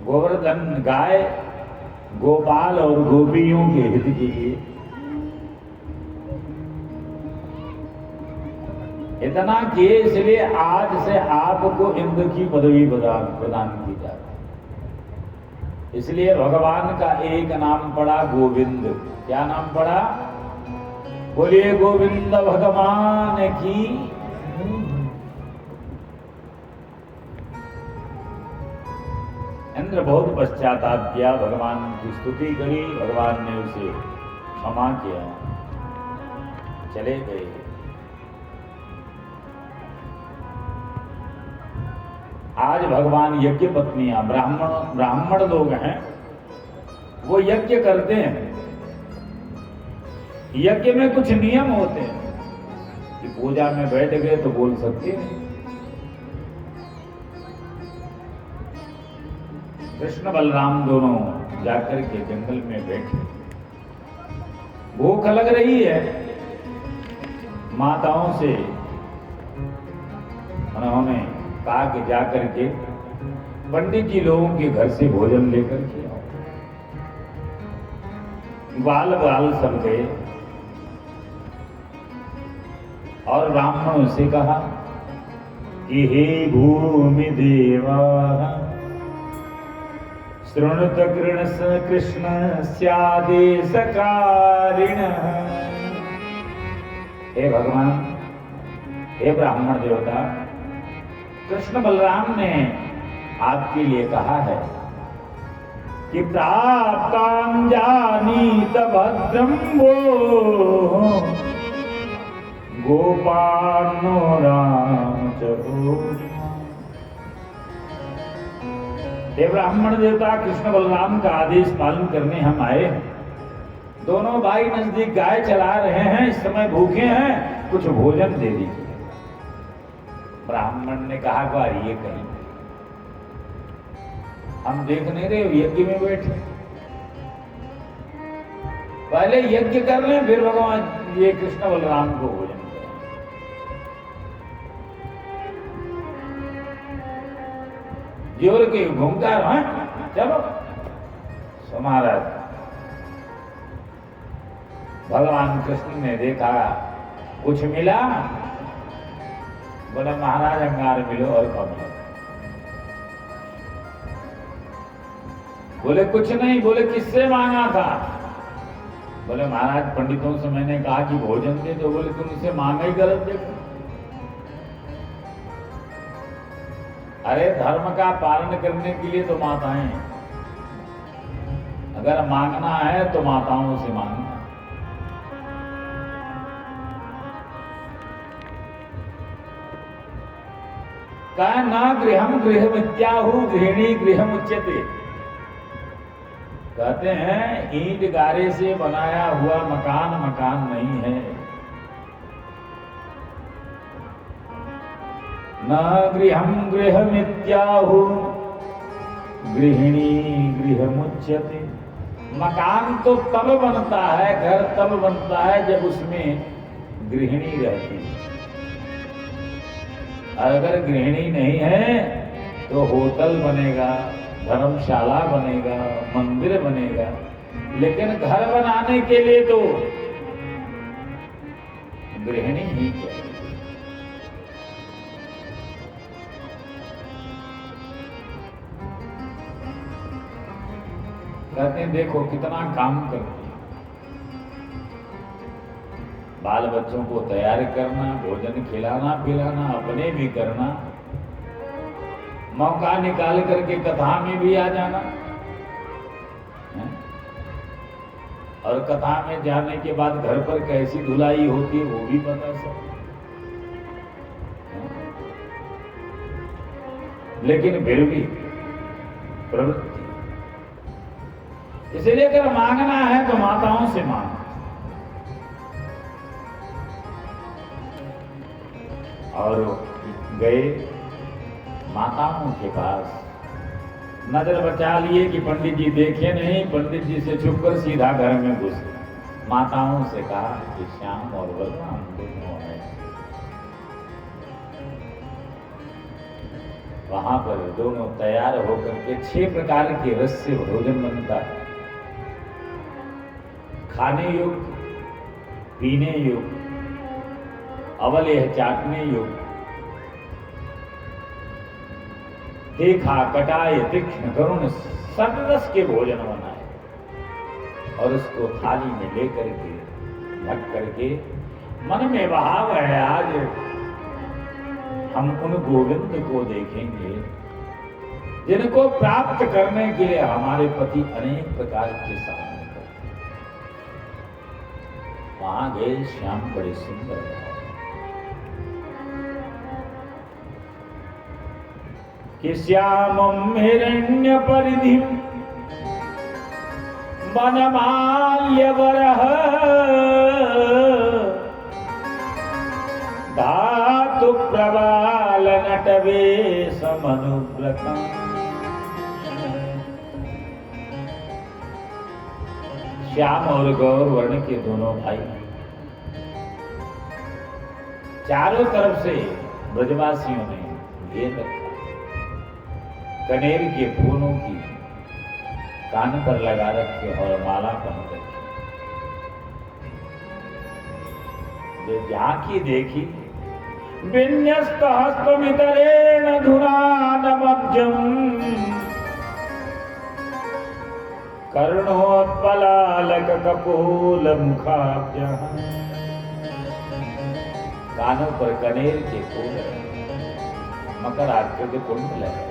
गोवर्धन गाय, गोपाल और गोपियों के हित के लिए इतना किए, इसलिए आज से आपको इंद्र की पदवी प्रदान की जाती है। इसलिए भगवान का एक नाम पड़ा गोविंद। क्या नाम पड़ा? बोलिए गोविंद भगवान की। इंद्र बहुत पश्चाताप किया, भगवान की स्तुति करी, भगवान ने उसे क्षमा किया, चले गए। आज भगवान यज्ञ पत्नियां, ब्राह्मण लोग हैं, वो यज्ञ करते हैं। यज्ञ में कुछ नियम होते हैं कि पूजा में बैठ गए तो बोल सकते हैं। कृष्ण बलराम दोनों जाकर के जंगल में बैठे, भूख लग रही है। माताओं से उन्होंने कहा कि जाकर के पंडित जी लोगों के घर से भोजन लेकर के आओ। बाल बाल सब गए और ब्राह्मणों से कहा कि हे भूमि देवा, शृणुत कृष्ण स्यादेश कारिण। हे भगवान, हे ब्राह्मण देवता, कृष्ण बलराम ने आपके लिए कहा है कि प्राप्तां जानीत भद्रं वो गोपानो रामचरो। हे ब्राह्मण देवता, कृष्ण बलराम का आदेश पालन करने हम आए। दोनों भाई नजदीक गाय चला रहे हैं, इस समय भूखे हैं, कुछ भोजन दे दीजिए। ब्राह्मण ने कहा ये कहीं हम देख नहीं रहे, यज्ञ में बैठे, पहले यज्ञ कर लें, फिर भगवान ये कृष्ण बलराम को भोजन करें। जोर के घूमकर चलो महाराज। भगवान कृष्ण ने देखा कुछ मिला, बोले महाराज अंगार मिलो और कम मिलो। बोले कुछ नहीं। बोले किससे मांगा था? बोले महाराज पंडितों से मैंने कहा कि भोजन दे। तो बोले तुम इसे मांगा ही गलत देखो। अरे धर्म का पालन करने के लिए तो माताएं हैं, अगर मांगना है तो माताओं से मांगना। कहा ना गृहम गृहमित्याहु गृहिणी गृहम उच्यते। कहते हैं ईंट गारे से बनाया हुआ मकान मकान नहीं है। न गृहम गृहमित्याहु गृहिणी गृहमुच्यते। मकान तो तब बनता है, घर तब बनता है जब उसमें गृहिणी रहती है। अगर गृहिणी नहीं है तो होटल बनेगा, धर्मशाला बनेगा, मंदिर बनेगा, लेकिन घर बनाने के लिए तो गृहिणी ही चाहिए। कहते हैं देखो कितना काम करती है, बाल बच्चों को तैयार करना, भोजन खिलाना पिलाना, अपने भी करना, मौका निकाल करके कथा में भी आ जाना है? और कथा में जाने के बाद घर पर कैसी धुलाई होती है वो भी पता सब। लेकिन फिर भी प्रवृत्ति, इसलिए अगर मांगना है तो माताओं से मांगो। और गए माताओं के पास, नजर बचा लिए कि पंडित जी देखे नहीं, पंडित जी से छुप कर सीधा घर में घुस। माताओं से कहा कि श्याम और बलराम दोनों हैं। वहां पर दोनों तैयार होकर के 6 प्रकार के रस से भोजन बनता है। खाने योग्य, पीने योग्य, अवल यह चाटने योग्य, देखा कटाए तीक्ष्ण करुण सब रस के भोजन बनाए और उसको थाली में लेकर के ढक करके मन में भाव है आज हम उन गोविंद को देखेंगे जिनको प्राप्त करने के लिए हमारे पति अनेक प्रकार के साधन करते हैं। वहां गए श्याम बड़े सुंदर कि श्यामं हिरण्य परिधि वनमाल्यवरः धातु प्रबाल नटवेशमनुव्रतम्। श्याम और गौर वर्ण के दोनों भाई चारों तरफ से ब्रजवासियों ने घेर रखा। कनेर के फूलों की कान पर लगा रखे और माला पहन रखी। जो झांकी देखी विन्यस्त हस्तमितरेण धुरानमब्जम् कर्णोत्पलालक कपोल मुखाब्जः। कानों पर कनेर के फूल, मकर आकृति कुंडल है।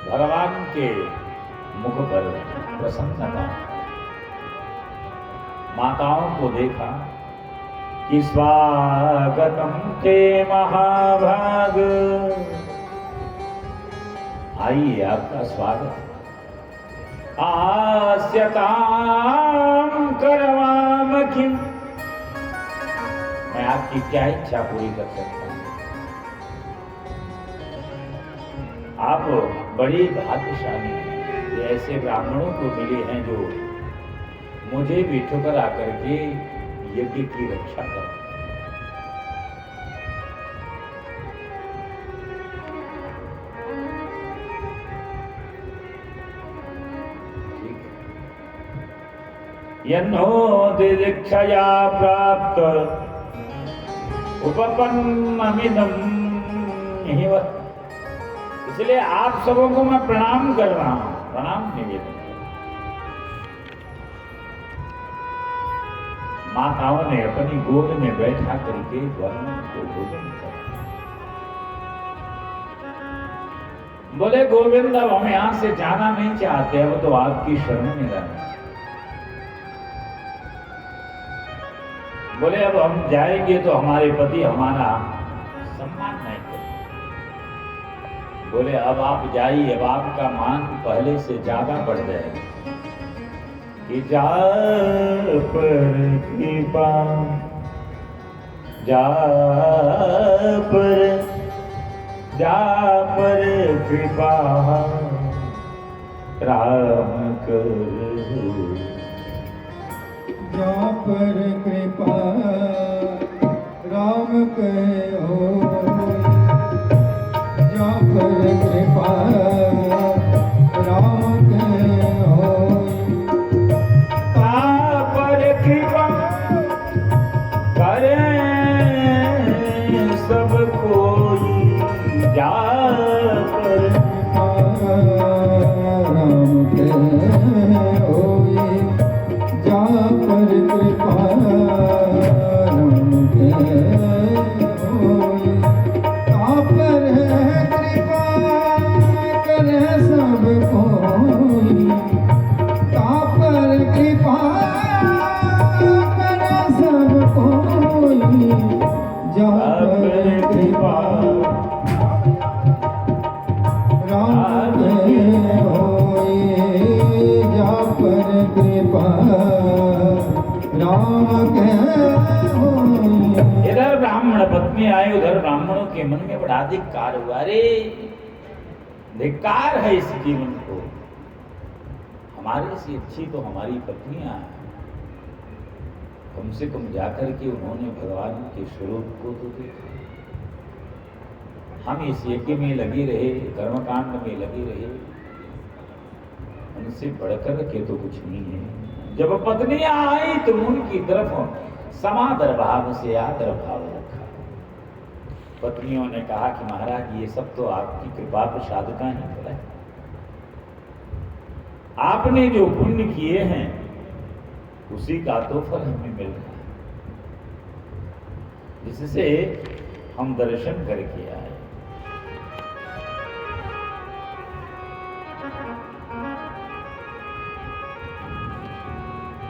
भगवान के मुख पर प्रसन्नता। माताओं को देखा कि स्वागतम ते महाभाग, आइए आपका स्वागत। आस्यताम करवाम किम, मैं आपकी क्या इच्छा पूरी कर सकता हूं। आप बड़ी भाग्यशाली हैं, ऐसे ब्राह्मणों को मिले हैं जो मुझे भी ठुकरा करके यज्ञ की रक्षा कर। यन्नो दिदीक्षया प्राप्त उपपन्नमिदं हिव। इसलिए आप सबों को मैं प्रणाम कर रहा हूं, प्रणाम निवेदन। माताओं ने अपनी गोद में बैठा करके वरुण को भोजन किया। बोले गोविंद अब हम यहां से जाना नहीं चाहते, अब तो आपकी शरण में रहना। बोले अब हम जाएंगे तो हमारे पति हमारा सम्मान नहीं करेंगे। बोले अब आप जाइए, अब आपका मान पहले से ज्यादा बढ़ जाएगा। कि जा पर कृपा, जा पर कृपा राम करो। जा पर कृपा राम कहो, जा पर कृपा राम कहो। ता पर कृपा करे सब कोई, जा पर कृपा राम कहो, जा पर कृपा राम कहो। ता पर कृपा करे सब कोई, ता पर कृपा करे सब कोई। जा पर कृपा राम होई, जा पर कृपा राम होई। इधर ब्राह्मण पत्नी आए, उधर ब्राह्मणों के मन में बड़ा धिक्कार हुआ। अरे धिक्कार है इस जीवन को। हमारे से अच्छी तो हमारी पत्नियां हैं, कम से कम जाकर के उन्होंने भगवान के स्वरूप को तो देखा। हम इस यज्ञ में लगे रहे, कर्मकांड में लगे रहे, उनसे बढ़कर के तो कुछ नहीं है। जब पत्नियां आई तो उनकी तरफ समादर भाव से आदर भाव रखा। पत्नियों ने कहा कि महाराज ये सब तो आपकी कृपा प्रसाद का ही फल है, आपने जो पुण्य किए हैं उसी का तो फल हमें मिल रहा है, जिससे हम दर्शन करके आए।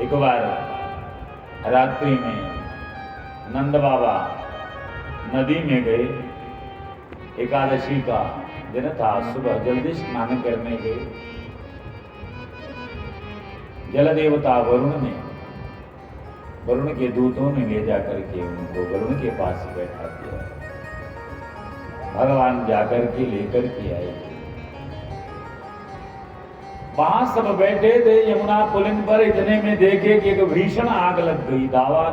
एक बार रात्रि में नंद बाबा नदी में गए। एकादशी का दिन था, सुबह जल्दी स्नान करने गए। जल देवता वरुण के दूतों ने ले जाकर के उनको वरुण के पास बैठा दिया। भगवान जाकर के लेकर के आए। वहां सब बैठे थे यमुना पुलिन पर। इतने में देखे कि एक भीषण आग लग गई। दावा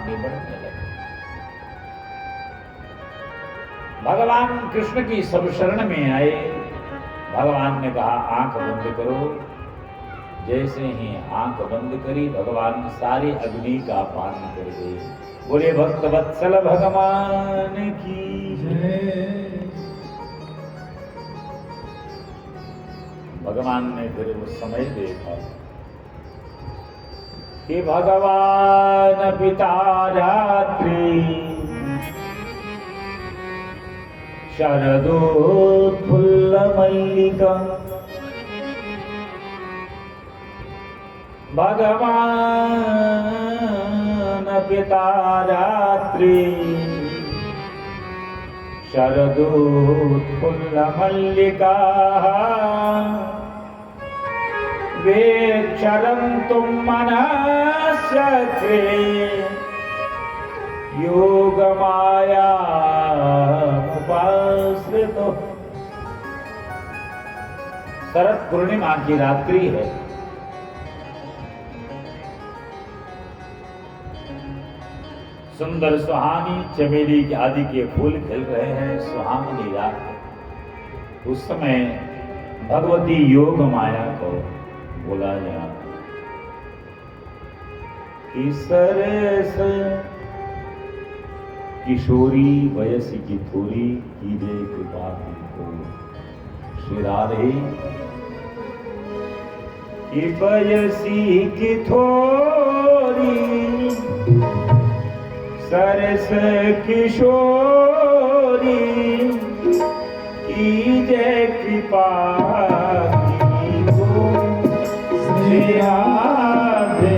बढ़ने लगे। भगवान कृष्ण की सब शरण में आए। भगवान ने कहा आंख बंद करो। जैसे ही आंख बंद करी भगवान सारे अग्नि का पान कर गए। बोले भक्त वत्सल भगवान की जय। भगवान ने फिर उस समय देखा कि भगवान पिता रात्रि शरदोत्फुल्ल मल्लिका। भगवान पिता रात्रि शरदोत्फुल्ल मल्लिका। वेक्षरन्तुं मनश्चक्रे योगमायामुपाश्रितो। शरद पूर्णिमा की रात्रि है। सुंदर सुहानी चमेली के आदि के फूल खिल रहे हैं। सुहावनी रात। उस समय भगवती योग माया को बुलाया कि सरस किशोरी वयसी की थोड़ी कीजे कृपा को। श्री राधे कि वयसी की थोड़ी सरस किशोरी कीजे कृपा श्री राधे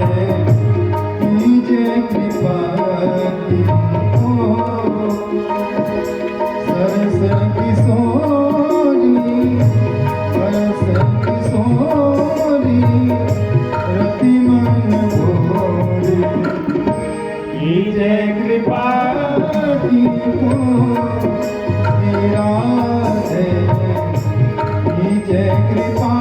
कीजे कृपा सरस किशोरी रति मन भोरी कीजे कृपा श्री राधे कीजे कृपा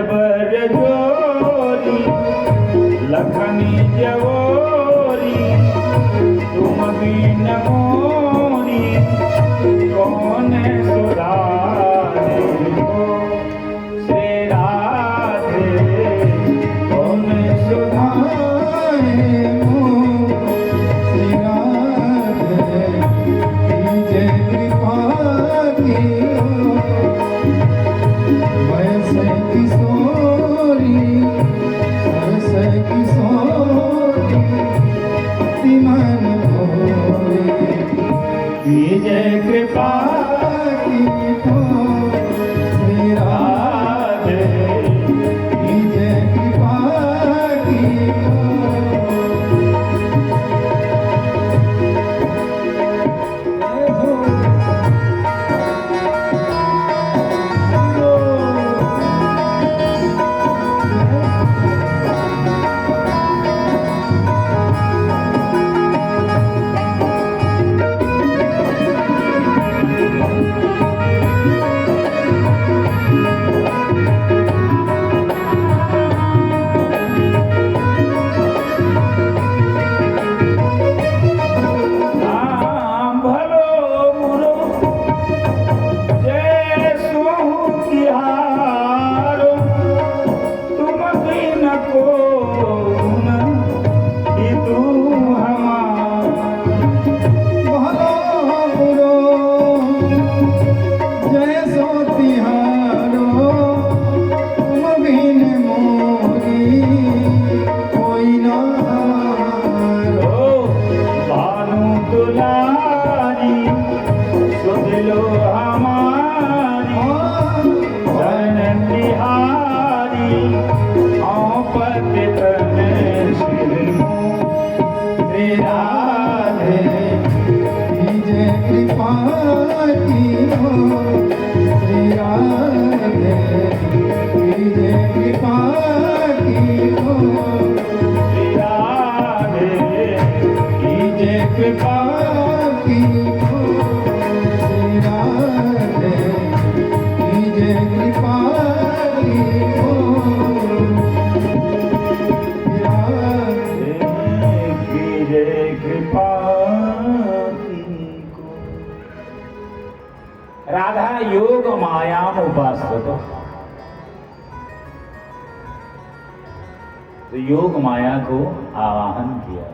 बर जोरी लखनी जवोरी तुम बिन मोरी कौन सुधारे हो श्री राधे कौन सुधारे हो श्री राधे कीजे कृपा की वैसे किशोरी सरस किशोरी अति मन भोरी कीजे कृपा की हो श्री राधे कीजे कृपा की हो राधा योग मायाम उपासते तो योग माया को आवाहन किया।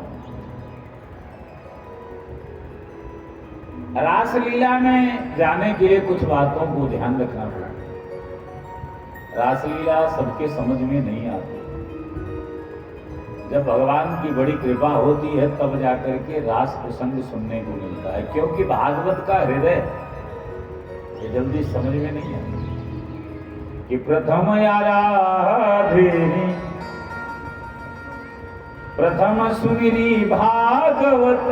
रासलीला में जाने के लिए कुछ बातों को ध्यान रखना पड़ा। रासलीला सबके समझ में नहीं आती। जब भगवान की बड़ी कृपा होती है तब जाकर के रास प्रसंग सुनने को मिलता है, क्योंकि भागवत का हृदय ये जल्दी समझ में नहीं आती कि प्रथम आराधे प्रथम सुमिरी भागवत।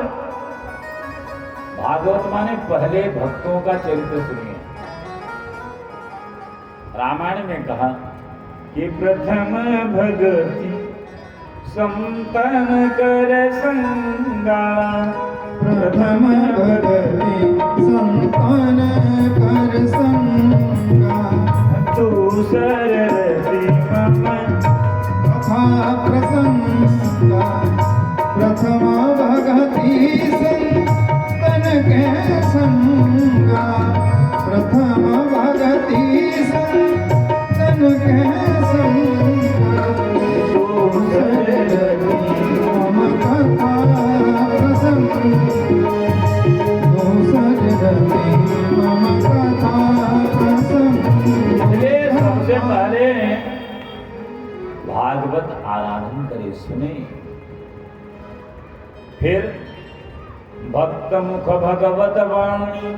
भागवत माने पहले भक्तों का चरित्र सुनिए। रामायण में कहा कि प्रथम भगति संतन कर संगा, प्रथम भगति संतान कर संगा, दूसर रति मम कथा प्रसंगा, प्रथम भगति संतन के संगा, प्रथम भगति संतन के संगा, दूसर रति मम कथा प्रसंगा, दूसर रति मम कथा प्रसंगा। इसलिए सबसे पहले भागवत आराधन करे, सुने, फिर भक्त मुख भगवत वाणी,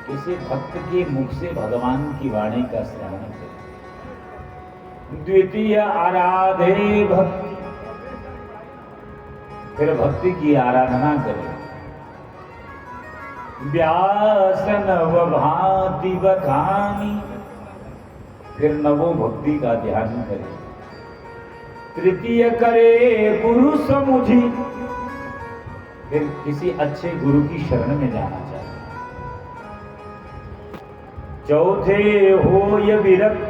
किसी भक्त के मुख से भगवान की वाणी का श्रवण करे। द्वितीय आराधे भक्ति, फिर भक्ति की आराधना करे। व्यास नव भांति बखानी, फिर नवो भक्ति का ध्यान करे। तृतीय करे गुरु समुझी, फिर किसी अच्छे गुरु की शरण में जाना चाहिए। चौथे हो ये विरक्त।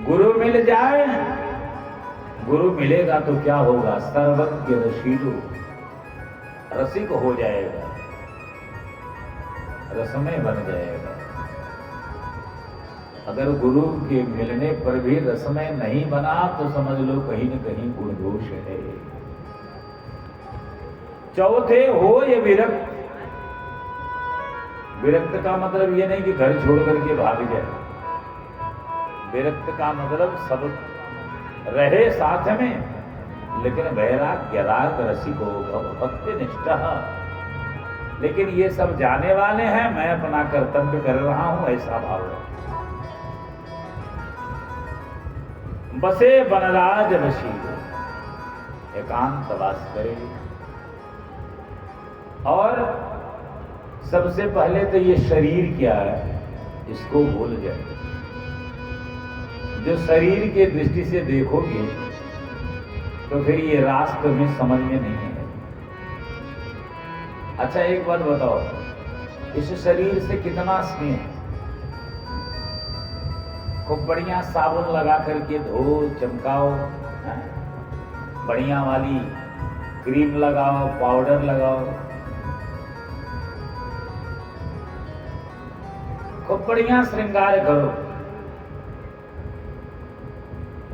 गुरु मिल जाए, गुरु मिलेगा तो क्या होगा? सर्वज्ञ रसीलु, रसिक हो जाएगा, रसमय बन जाएगा। अगर गुरु के मिलने पर भी रसमय नहीं बना तो समझ लो कहीं न कहीं गुण दोष है। चौथे हो ये विरक्त। विरक्त का मतलब ये नहीं कि घर छोड़ करके भाग जाए। विरक्त का मतलब सब रहे साथ में, लेकिन वैराग्य राग रसिको भक्ति निष्ठा। लेकिन ये सब जाने वाले हैं, मैं अपना कर्तव्य कर रहा हूं, ऐसा भाव है। बसे बनराज वशील, एकांत वास करे। और सबसे पहले तो ये शरीर क्या है इसको भूल जाए। जो शरीर के दृष्टि से देखोगे तो फिर ये रास्ते में समझ में नहीं है। अच्छा एक बात बताओ, इस शरीर से कितना स्नेह है? खूब बढ़िया साबुन लगा करके धो चमकाओ, बढ़िया वाली क्रीम लगाओ, पाउडर लगाओ, खूब बढ़िया श्रृंगार करो।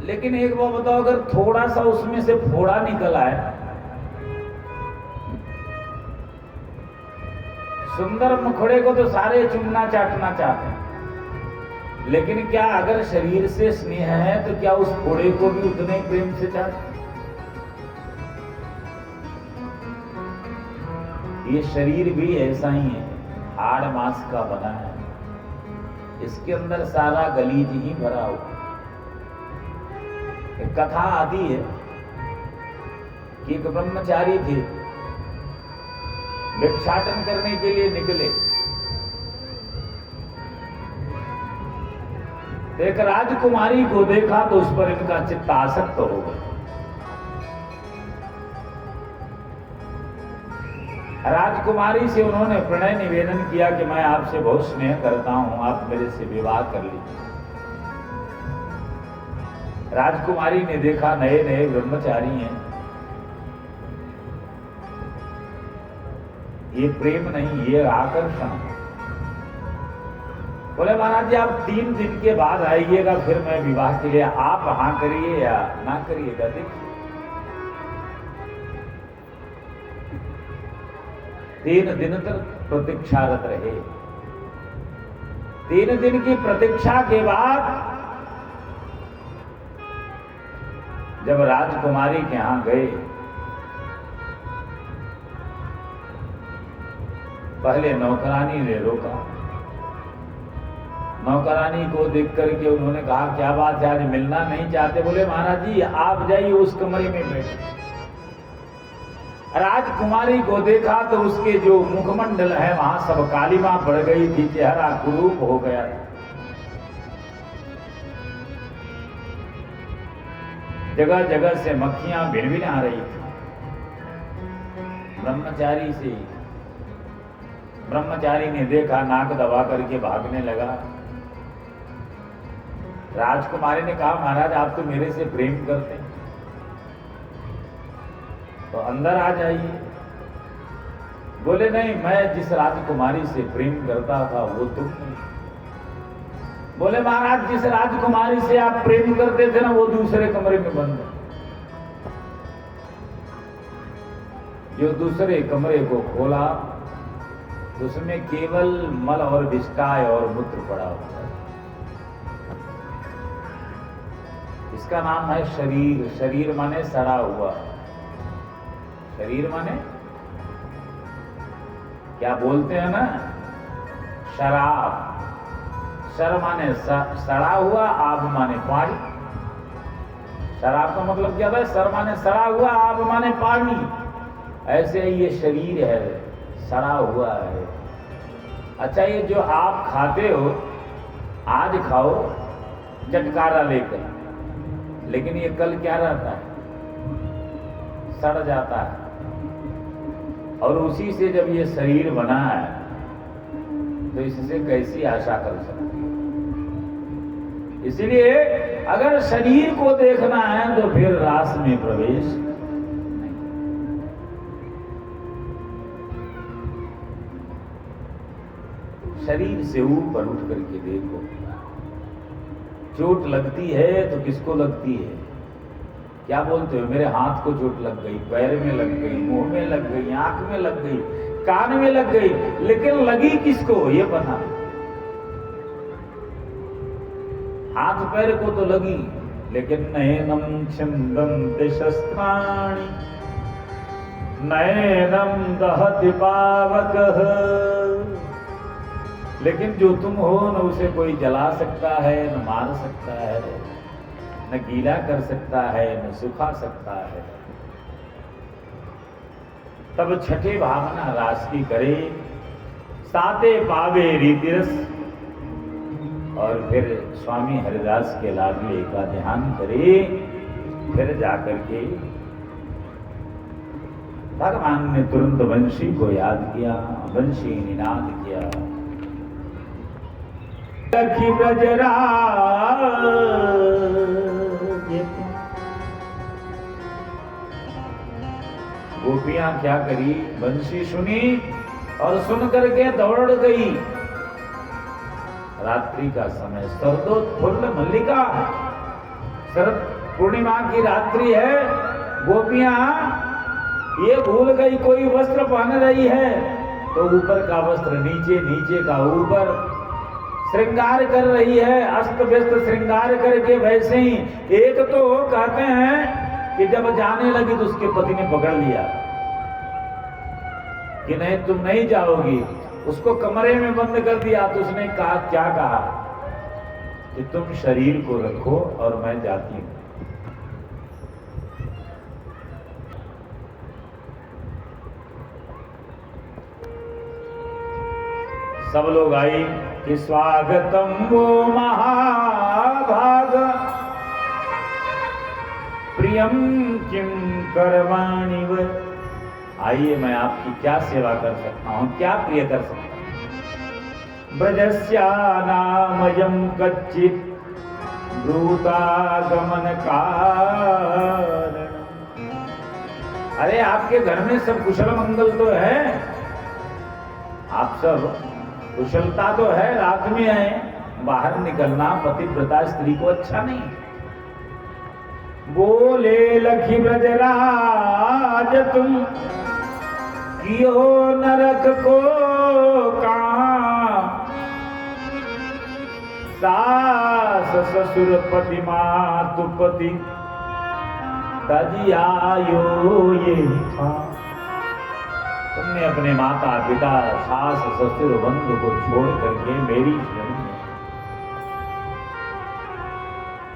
लेकिन एक बात बताओ, अगर थोड़ा सा उसमें से फोड़ा निकल आए, सुंदर मुखड़े को तो सारे चुमना चाटना चाहते हैं, लेकिन क्या अगर शरीर से स्नेह है तो क्या उस फोड़े को भी उतने प्रेम से चाहते? ये शरीर भी ऐसा ही है, हाड़ मांस का बना है, इसके अंदर सारा गलीज ही भरा हुआ। एक कथा आती है कि एक ब्रह्मचारी थे, भिक्षाटन करने के लिए निकले। एक राजकुमारी को देखा तो उस पर इनका चित्त आसक्त हो गया। राजकुमारी से उन्होंने प्रणय निवेदन किया कि मैं आपसे बहुत स्नेह करता हूं, आप मेरे से विवाह कर लीजिए। राजकुमारी ने देखा नए नए ब्रह्मचारी हैं, ये प्रेम नहीं, ये आकर्षण। बोले महाराज जी आप 3 दिन के बाद आइएगा, फिर मैं विवाह के लिए, आप हाँ करिए या ना करिएगा देखिए। 3 दिन तक प्रतीक्षारत रहे। 3 दिन की प्रतीक्षा के बाद जब राजकुमारी के यहां गए, पहले नौकरानी ने रोका। नौकरानी को देख करके उन्होंने कहा क्या बात है, आज मिलना नहीं चाहते? बोले महाराज जी आप जाइए उस कमरे में बैठे। राजकुमारी को देखा तो उसके जो मुखमंडल है वहां सब कालिमा पड़ गई थी, चेहरा कुरूप हो गया था। जगह जगह से मक्खियां भिनभिन आ रही थी। ब्रह्मचारी ने देखा, नाक दबा करके भागने लगा। राजकुमारी ने कहा महाराज आप तो मेरे से प्रेम करते हैं, तो अंदर आ जाइए। बोले नहीं, मैं जिस राजकुमारी से प्रेम करता था वो तुम नहीं। बोले महाराज जिस राजकुमारी से आप प्रेम करते थे ना वो दूसरे कमरे में बंद है। जो दूसरे कमरे को खोला उसमें केवल मल और विष्टाय और मूत्र पड़ा हुआ है। इसका नाम है शरीर। शरीर माने सड़ा हुआ। शरीर माने क्या बोलते हैं ना, शराब। शर माने सड़ा हुआ, आब माने पानी। शराब का मतलब क्या है? सर माने सड़ा हुआ, आब माने पानी। ऐसे ही ये शरीर है, सड़ा हुआ है। अच्छा ये जो आप खाते हो, आज खाओ चटकारा लेकर, लेकिन ये कल क्या रहता है? सड़ जाता है। और उसी से जब ये शरीर बना है तो इससे कैसी आशा कर सकते हैं? इसलिए अगर शरीर को देखना है तो फिर रास में प्रवेश नहीं। शरीर से ऊपर उठ करके देखो। चोट लगती है तो किसको लगती है? क्या बोलते हो? मेरे हाथ को चोट लग गई, पैर में लग गई, मुंह में लग गई, आंख में लग गई, कान में लग गई, लेकिन लगी किसको ये पता नहीं। हाथ पैर को तो लगी, लेकिन नैनम छिन्दन्ति शस्त्राणि नैनम दहति पावकः। लेकिन जो तुम हो न उसे कोई जला सकता है, न मार सकता है, न गीला कर सकता है, न सुखा सकता है। तब छठे भावना रास की करे, साते पावे रीतिरस। और फिर स्वामी हरिदास के लाडले का ध्यान करे, फिर जाकर के भगवान ने तुरंत वंशी को याद किया, वंशी निनाद किया। लखी ब्रजराज गोपियां क्या करी? बंसी सुनी और सुन करके दौड़ गई। रात्रि का समय, शरदोत्फुल्ल मल्लिका, शरद पूर्णिमा की रात्रि है। गोपियां ये भूल गई कोई वस्त्र पहन रही है तो ऊपर का वस्त्र नीचे, नीचे का ऊपर, श्रृंगार कर रही है, अस्त व्यस्त श्रृंगार करके। वैसे ही एक तो कहते हैं कि जब जाने लगी तो उसके पति ने पकड़ लिया कि नहीं तुम नहीं जाओगी। उसको कमरे में बंद कर दिया तो उसने कहा, क्या कहा कि तुम शरीर को रखो और मैं जाती हूं। सब लोग आई कि स्वागतम वो महाभाग प्रियम किम करवाणि व। आइए मैं आपकी क्या सेवा कर सकता हूं, क्या प्रिय कर सकता हूं। ब्रजस्या नामयम कच्चित ब्रूतागमन कारण। अरे आपके घर में सब कुशल मंगल तो है, आप सब कुशलता तो है, रात में है, बाहर निकलना पतिव्रता स्त्री को अच्छा नहीं। बोले लखी ब्रजराज तुम कियो नरक को काम, सास ससुर पति मातुपति तजियायो ये था। तुमने अपने माता पिता सास ससुर बंधु को छोड़ करके मेरी शरण में।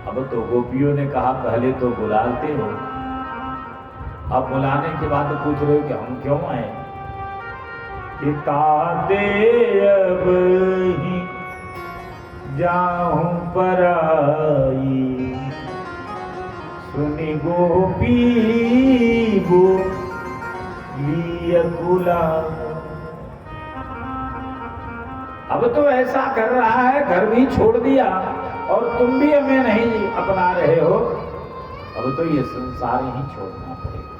अब तो गोपियों ने कहा पहले तो बुलाते हो, अब बुलाने के बाद पूछ रहे हो कि हम क्यों आए? कि ताते अब ही जाऊं पराई, सुनी गोपी गो लियकुला। अब तो ऐसा कर रहा है, घर भी छोड़ दिया और तुम भी हमें नहीं अपना रहे हो। अब तो ये संसार ही छोड़ना पड़ेगा।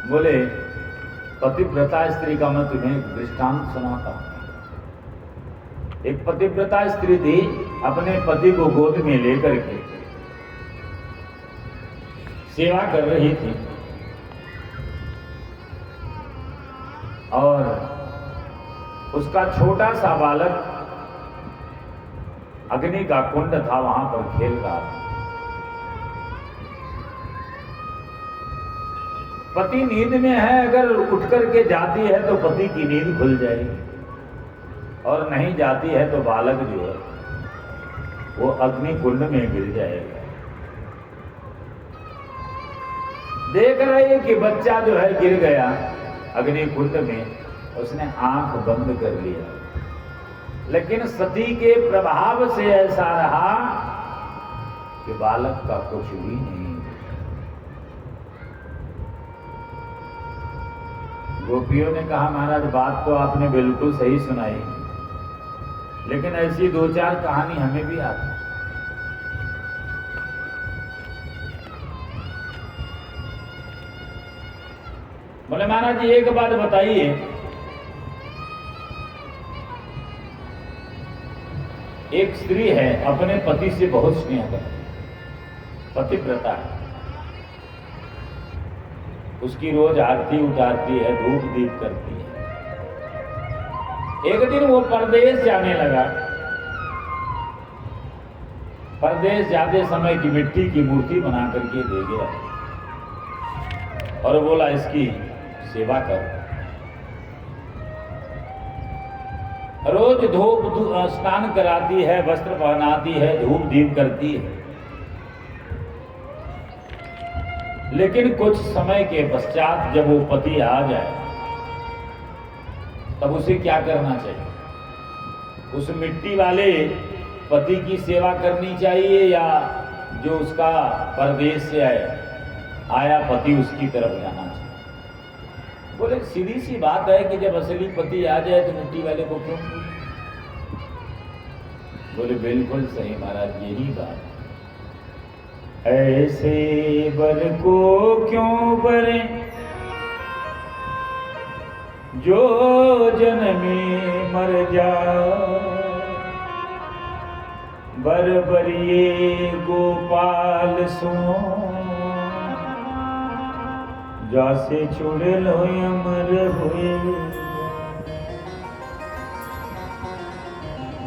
बोले पतिव्रता स्त्री का मैं तुम्हें एक दृष्टांत सुनाता हूं। एक पतिव्रता स्त्री थी, अपने पति को गोद में लेकर के सेवा कर रही थी और उसका छोटा सा बालक अग्नि का कुंड था, वहां पर खेल रहा था। पति नींद में है, अगर उठ करके जाती है तो पति की नींद खुल जाएगी, और नहीं जाती है तो बालक जो है वो अग्नि कुंड में गिर जाएगा। देख रहे कि बच्चा जो है गिर गया अग्नि कुंड में, उसने आंख बंद कर लिया। लेकिन सती के प्रभाव से ऐसा रहा कि बालक का कुछ भी नहीं। गोपियों ने कहा महाराज बात तो आपने बिल्कुल सही सुनाई, लेकिन ऐसी दो चार कहानी हमें भी आती। बोले महाराज जी एक बात बताइए, एक स्त्री है अपने पति से बहुत स्नेह करती, पतिव्रता है, उसकी रोज आरती उतारती है, धूप दीप करती है। एक दिन वो परदेश जाने लगा। परदेश जाते समय की मिट्टी की मूर्ति बना करके दे गया और बोला इसकी सेवा कर। रोज धूप स्नान कराती है, वस्त्र पहनाती है, धूप दीप करती है। लेकिन कुछ समय के पश्चात जब वो पति आ जाए तब उसे क्या करना चाहिए? उस मिट्टी वाले पति की सेवा करनी चाहिए या जो उसका परदेश से आया पति उसकी तरफ जाना चाहिए? बोले सीधी सी बात है कि जब असली पति आ जाए तो मिट्टी वाले को क्यों? बोले बिल्कुल सही महाराज, यही बात। ऐसे बर को क्यों बरे जो जन्मे मर जा, बर बरिए गोपाल सुनो, जैसे चुड़ैल हो अमर हुए,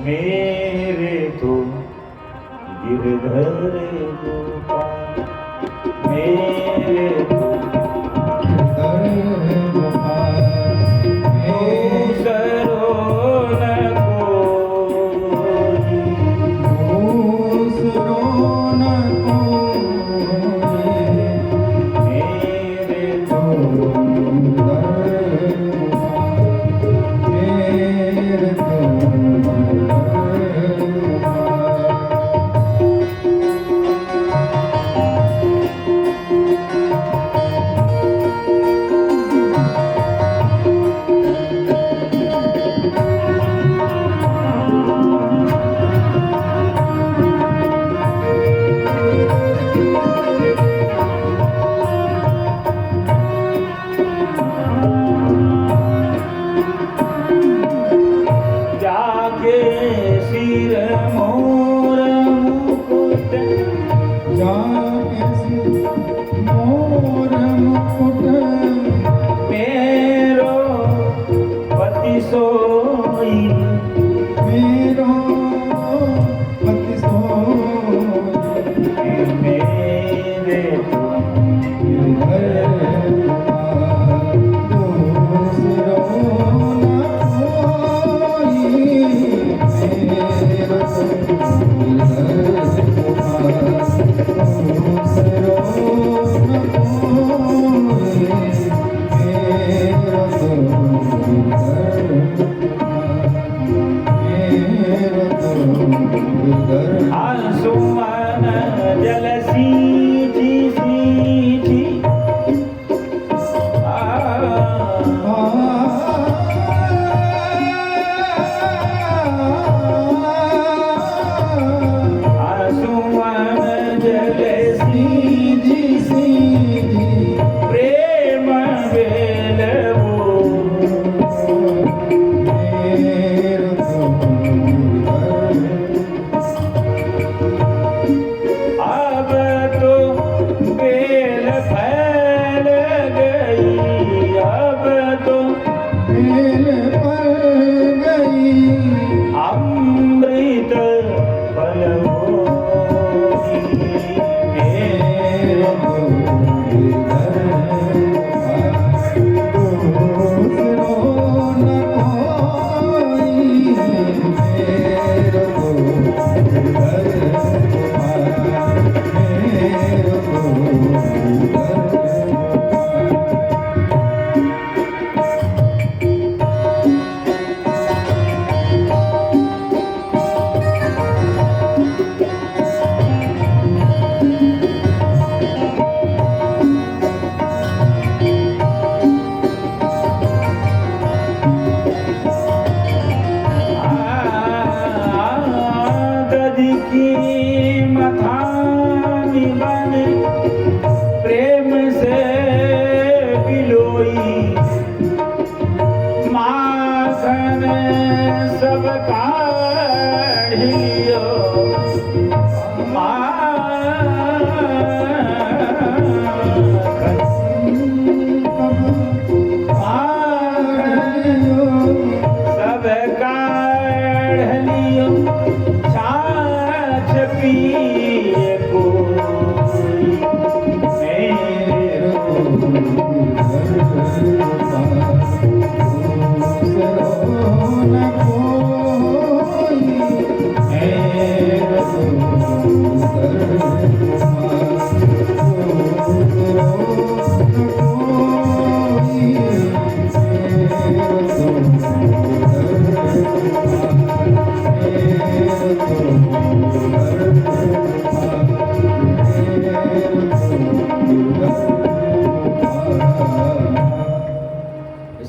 मेरे तो गिरधर गोपाल, मेरे तो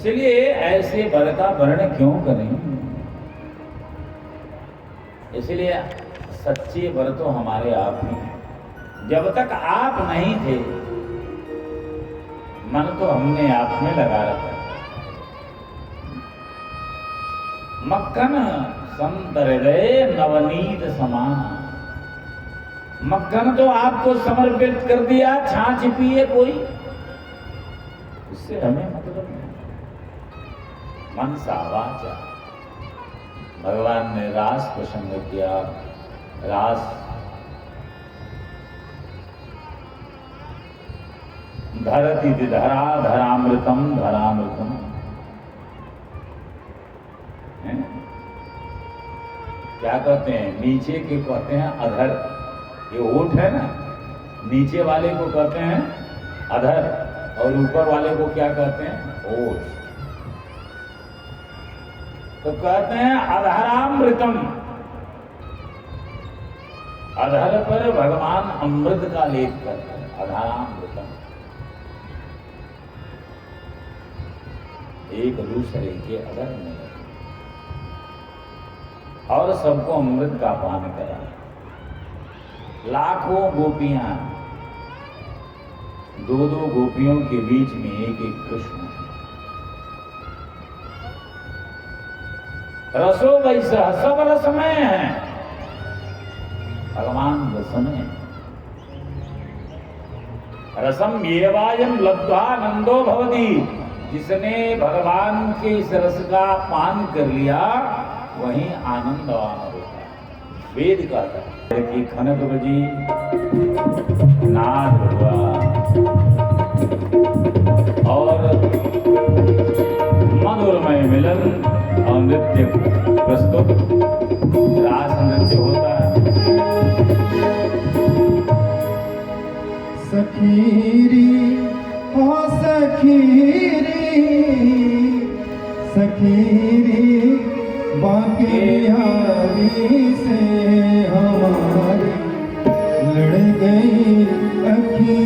इसलिए ऐसे वर का वर्ण क्यों करें? इसलिए सच्चे वर तो हमारे आप ही हैं। जब तक आप नहीं थे, मन तो हमने आप में लगा रखा। मक्खन संत हृदय नवनीत समान। मक्खन तो आपको समर्पित कर दिया, छाछ पिए कोई, इससे हमें मतलब नहीं। मन सा वाचा, भगवान ने रास प्रसंग किया। रास धरती धरा धरामृतम धरामृतम। क्या कहते हैं? नीचे के कहते हैं अधर, ये ओठ है ना, नीचे वाले को कहते हैं अधर और ऊपर वाले को क्या कहते हैं? ओठ। तो कहते हैं अधरामृतम, अधर पर भगवान अमृत का लेप करते हैं। अधरामृतम, एक दूसरे के अधर में और सबको अमृत का पान करा। लाखों गोपियां, दो दो गोपियों के बीच में एक एक कृष्ण। रसो वैसा, सब रसमय है, भगवान रसमय। रसम येवायम लब्ध्वा नंदो भवति। जिसने भगवान के इस रस का पान कर लिया वही आनंदवान होता है। वेद कहता है कि खनक बजी, नाद हुआ और मधुरमय मिलन और नृत्य प्रस्तुत, रास नृत्य होता है। सखीरी हो सखीरी, सखीरी बाके बिहारी से हमारी लड़ गई अखियाँ।